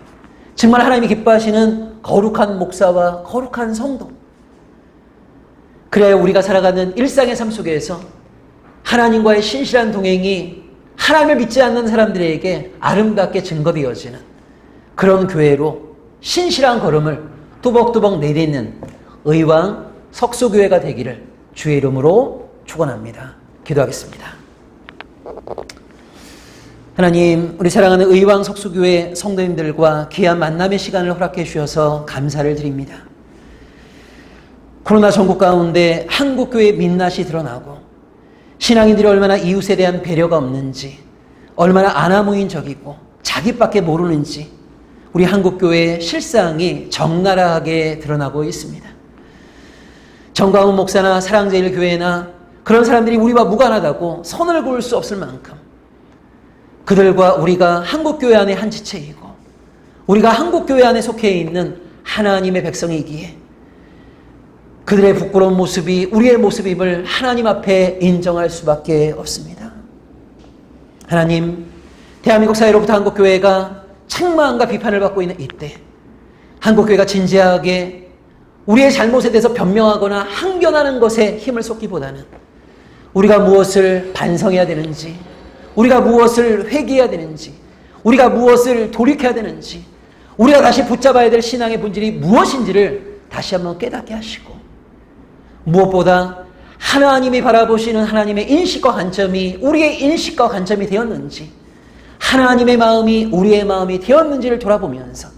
정말 하나님이 기뻐하시는 거룩한 목사와 거룩한 성도, 그래야 우리가 살아가는 일상의 삶 속에서 하나님과의 신실한 동행이 하나님을 믿지 않는 사람들에게 아름답게 증거되어지는 그런 교회로 신실한 걸음을 뚜벅뚜벅 내딛는 의왕 석수교회가 되기를 주의 이름으로 축원합니다. 기도하겠습니다. 하나님, 우리 사랑하는 의왕 석수교회 성도님들과 귀한 만남의 시간을 허락해 주셔서 감사를 드립니다. 코로나 전국 가운데 한국교회의 민낯이 드러나고 신앙인들이 얼마나 이웃에 대한 배려가 없는지, 얼마나 아나무인적이고 자기밖에 모르는지 우리 한국교회의 실상이 적나라하게 드러나고 있습니다. 정광훈 목사나 사랑제일교회나 그런 사람들이 우리와 무관하다고 선을 그을 수 없을 만큼 그들과 우리가 한국교회 안에 한 지체이고 우리가 한국교회 안에 속해 있는 하나님의 백성이기에 그들의 부끄러운 모습이 우리의 모습임을 하나님 앞에 인정할 수밖에 없습니다. 하나님, 대한민국 사회로부터 한국교회가 책망과 비판을 받고 있는 이때 한국교회가 진지하게 우리의 잘못에 대해서 변명하거나 항변하는 것에 힘을 쏟기보다는 우리가 무엇을 반성해야 되는지, 우리가 무엇을 회개해야 되는지, 우리가 무엇을 돌이켜야 되는지, 우리가 다시 붙잡아야 될 신앙의 본질이 무엇인지를 다시 한번 깨닫게 하시고, 무엇보다 하나님이 바라보시는 하나님의 인식과 관점이 우리의 인식과 관점이 되었는지, 하나님의 마음이 우리의 마음이 되었는지를 돌아보면서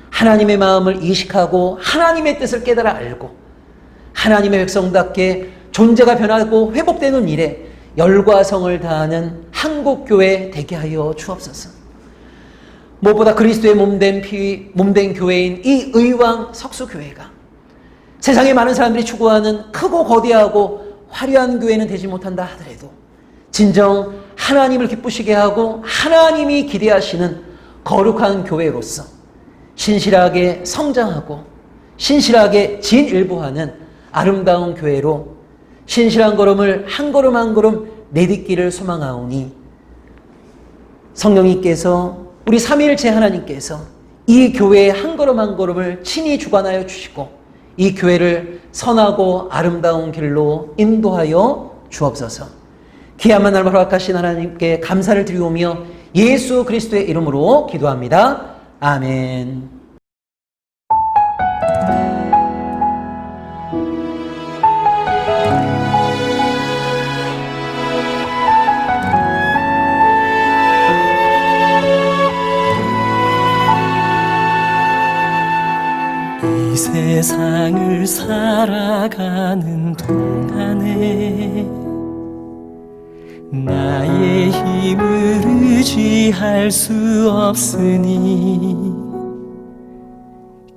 하나님의 마음을 이식하고 하나님의 뜻을 깨달아 알고 하나님의 백성답게 존재가 변하고 회복되는 일에 열과 성을 다하는 한국교회 되게 하여 주옵소서. 무엇보다 그리스도의 몸된 교회인 이 의왕 석수교회가 세상에 많은 사람들이 추구하는 크고 거대하고 화려한 교회는 되지 못한다 하더라도 진정 하나님을 기쁘시게 하고 하나님이 기대하시는 거룩한 교회로서 신실하게 성장하고 신실하게 진일보하는 아름다운 교회로 신실한 걸음을 한 걸음 한 걸음 내딛기를 소망하오니, 성령님께서 우리 삼위일체 하나님께서 이 교회의 한 걸음 한 걸음을 친히 주관하여 주시고 이 교회를 선하고 아름다운 길로 인도하여 주옵소서. 귀한 날 허락하신 하나님께 감사를 드리오며 예수 그리스도의 이름으로 기도합니다. 아멘. 이 세상을 살아가는 동안에 나의 힘을 의지할 수 없으니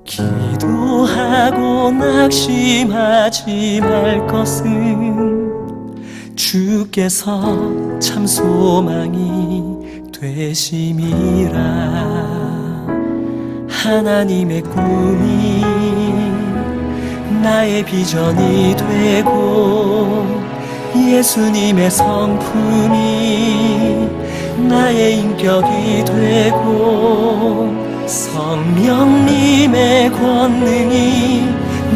기도하고 낙심하지 말 것은 주께서 참 소망이 되심이라. 하나님의 꿈이 나의 비전이 되고 예수님의 성품이 나의 인격이 되고 성령님의 권능이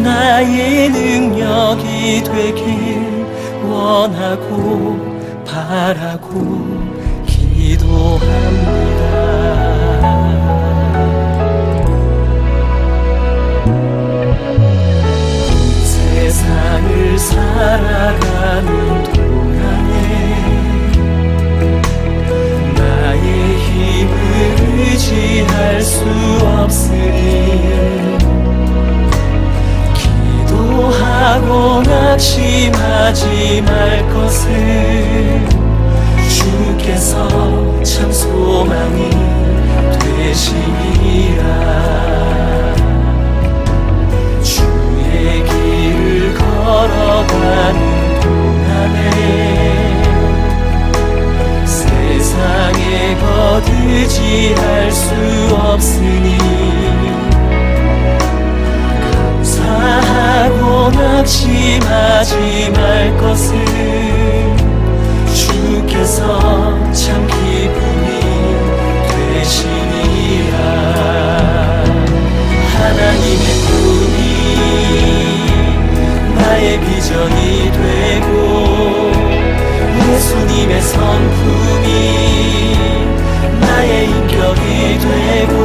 나의 능력이 되길 원하고 바라고 기도합니다. 세상을 살아가는 동안에 나의 힘을 의지할 수 없으니 기도하고 낙심하지 말 것을 주께서 참 소망이 되시리라. 주의 길을 걸어가는 동안에 세상에 거두지할 수 없으니 감사하고 낙심하지 말 것을 주께서 참 기쁨이 되시니라. 하나님의 꿈이 나의 비전이 되고 예수님의 성품이 나의 인격이 되고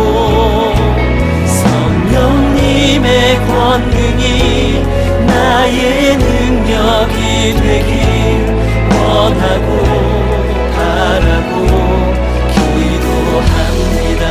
성령님의 권능이 나의 능력이 되길 원하고 바라고 기도합니다.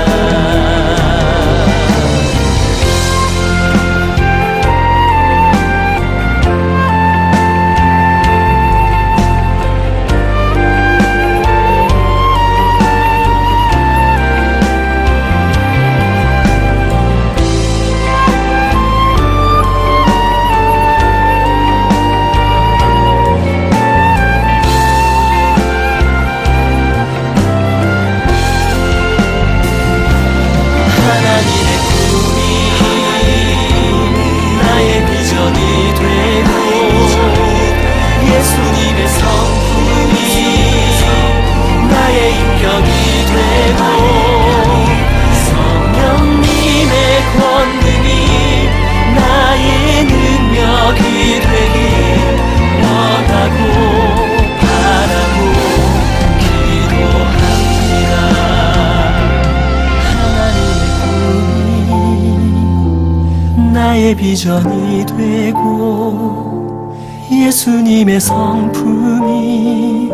나의 비전이 되고 예수님의 성품이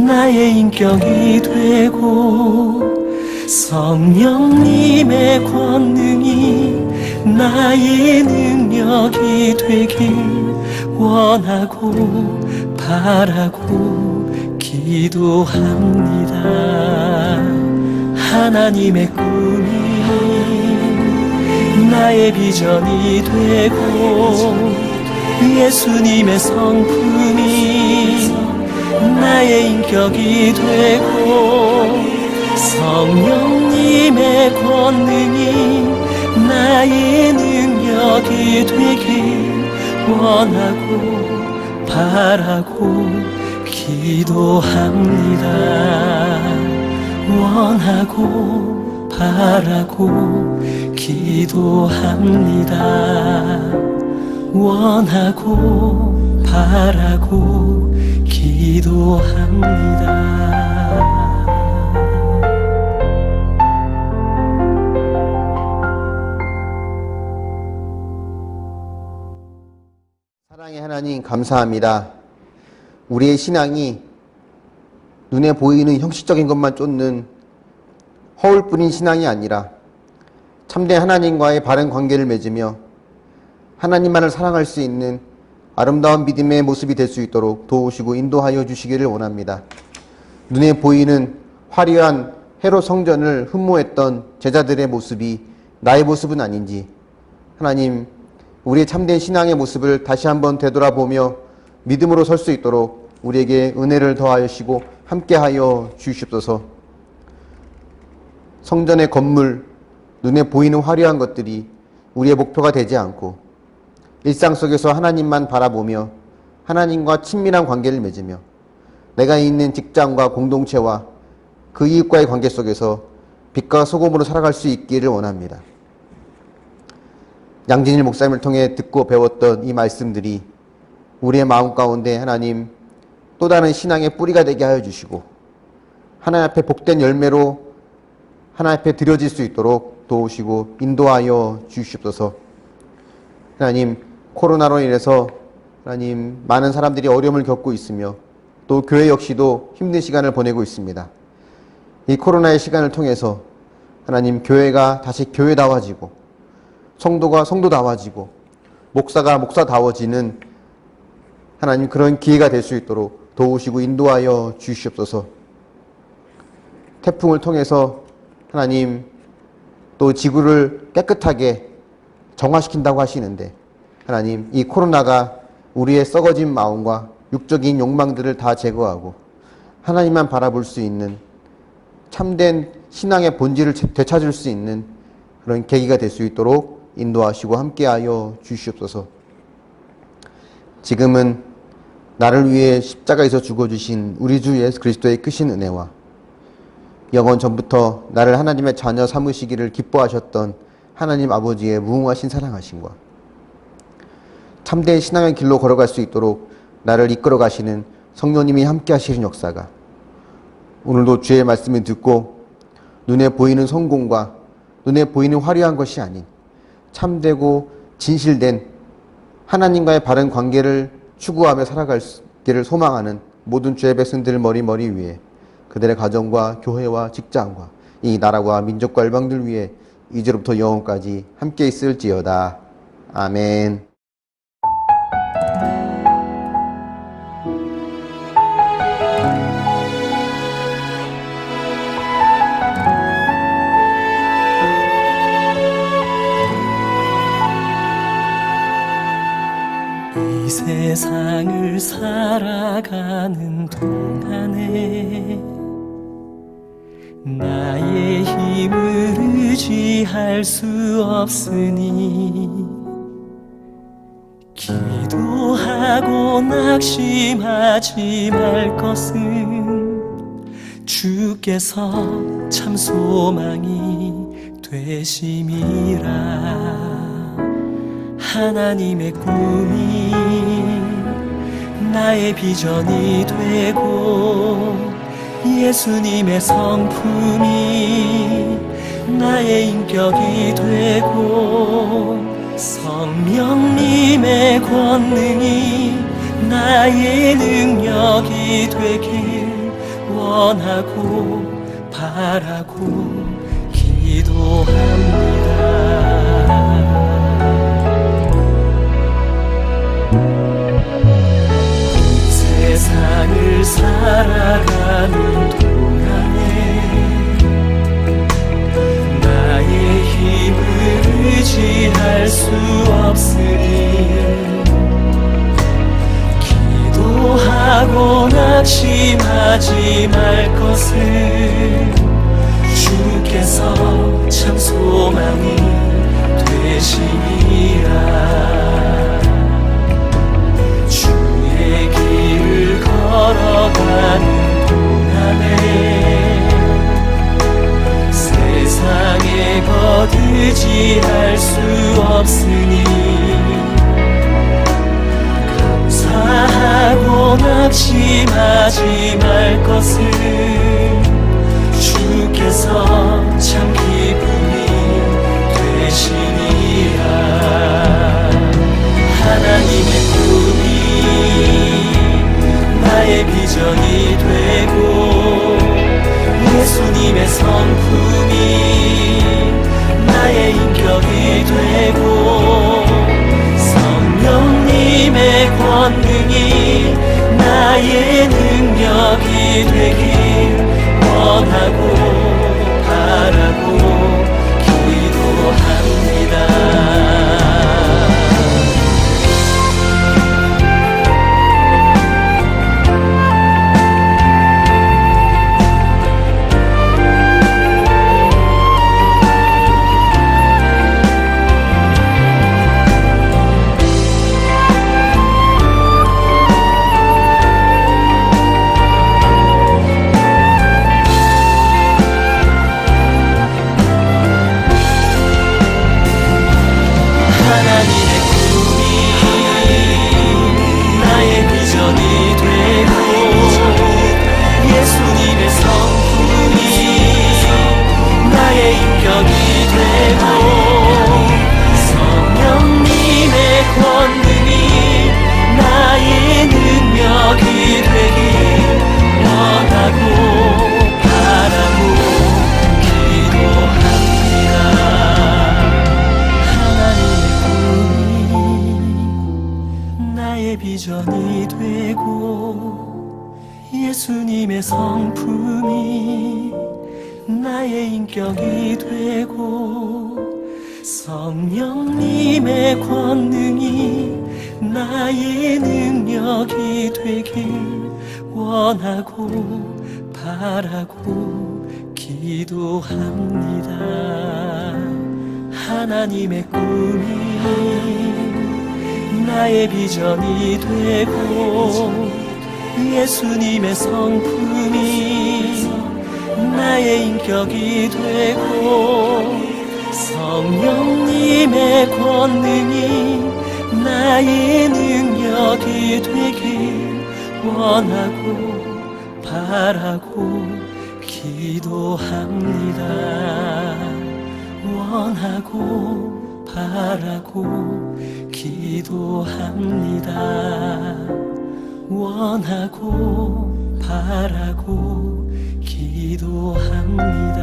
나의 인격이 되고 성령님의 권능이 나의 능력이 되길 원하고 바라고 기도합니다. 하나님의 꿈이 나의 비전이 되고 예수님의 성품이 나의 인격이 되고 성령님의 권능이 나의 능력이 되길 원하고 바라고 기도합니다. 원하고 바라고 기도합니다. 원하고 바라고 기도합니다. 사랑의 하나님 감사합니다. 우리의 신앙이 눈에 보이는 형식적인 것만 쫓는 허울뿐인 신앙이 아니라 참된 하나님과의 바른 관계를 맺으며 하나님만을 사랑할 수 있는 아름다운 믿음의 모습이 될 수 있도록 도우시고 인도하여 주시기를 원합니다. 눈에 보이는 화려한 헤롯 성전을 흠모했던 제자들의 모습이 나의 모습은 아닌지 하나님 우리의 참된 신앙의 모습을 다시 한번 되돌아보며 믿음으로 설 수 있도록 우리에게 은혜를 더하시고 함께하여 주시옵소서. 성전의 건물, 눈에 보이는 화려한 것들이 우리의 목표가 되지 않고 일상 속에서 하나님만 바라보며 하나님과 친밀한 관계를 맺으며 내가 있는 직장과 공동체와 그 이웃과의 관계 속에서 빛과 소금으로 살아갈 수 있기를 원합니다. 양진일 목사님을 통해 듣고 배웠던 이 말씀들이 우리의 마음 가운데 하나님 또 다른 신앙의 뿌리가 되게 하여 주시고 하나님 앞에 복된 열매로 하나님 앞에 드려질 수 있도록 도우시고 인도하여 주시옵소서. 하나님 코로나로 인해서 하나님 많은 사람들이 어려움을 겪고 있으며 또 교회 역시도 힘든 시간을 보내고 있습니다. 이 코로나의 시간을 통해서 하나님 교회가 다시 교회다워지고 성도가 성도다워지고 목사가 목사다워지는 하나님 그런 기회가 될 수 있도록 도우시고 인도하여 주시옵소서. 태풍을 통해서 하나님 또 지구를 깨끗하게 정화시킨다고 하시는데 하나님 이 코로나가 우리의 썩어진 마음과 육적인 욕망들을 다 제거하고 하나님만 바라볼 수 있는 참된 신앙의 본질을 되찾을 수 있는 그런 계기가 될 수 있도록 인도하시고 함께하여 주시옵소서. 지금은 나를 위해 십자가에서 죽어주신 우리 주 예수 그리스도의 크신 은혜와 영원 전부터 나를 하나님의 자녀 삼으시기를 기뻐하셨던 하나님 아버지의 무궁하신 사랑하심과 참된 신앙의 길로 걸어갈 수 있도록 나를 이끌어 가시는 성령님이 함께 하시는 역사가 오늘도 주의 말씀을 듣고 눈에 보이는 성공과 눈에 보이는 화려한 것이 아닌 참되고 진실된 하나님과의 바른 관계를 추구하며 살아가기를 소망하는 모든 주의 백성들 머리 위에 그들의 가정과 교회와 직장과 이 나라와 민족과 열방들 위해 이제로부터 영원까지 함께 있을지어다. 아멘. 이 세상을 살아가는 동안에 나의 힘을 의지할 수 없으니 기도하고 낙심하지 말 것은 주께서 참 소망이 되심이라. 하나님의 꿈이 나의 비전이 되고 예수님의 성품이 나의 인격이 되고 성령님의 권능이 나의 능력이 되길 원하고 바라고 기도합니다. 세상을 살아가는 동안에 나의 힘을 의지할 수 없으니 기도하고 낙심하지 말 것을 주께서 참 소망이 되시니라. 주의 길을 걸어가는 동안에 세상에 거두지할 수 없으니 감사하고 낙심하지 말 것을 주께서 참 기쁨이 되시니라. 하나님의 꿈이 나의 비전이 되고 예수님의 성품이 나의 인격이 되고 성령님의 권능이 나의 능력이 되길 원하고 바라고 기도합니다. 비전이 되고 예수님의 성품이 나의 인격이 되고 성령님의 권능이 나의 능력이 되길 원하고 바라고 기도합니다. 하나님의 꿈이 나의 비전이 되고 예수님의 성품이 나의 인격이 되고 성령님의 권능이 나의 능력이 되길 원하고 바라고 기도합니다. 원하고 바라고 기도합니다. 원하고 바라고 기도합니다.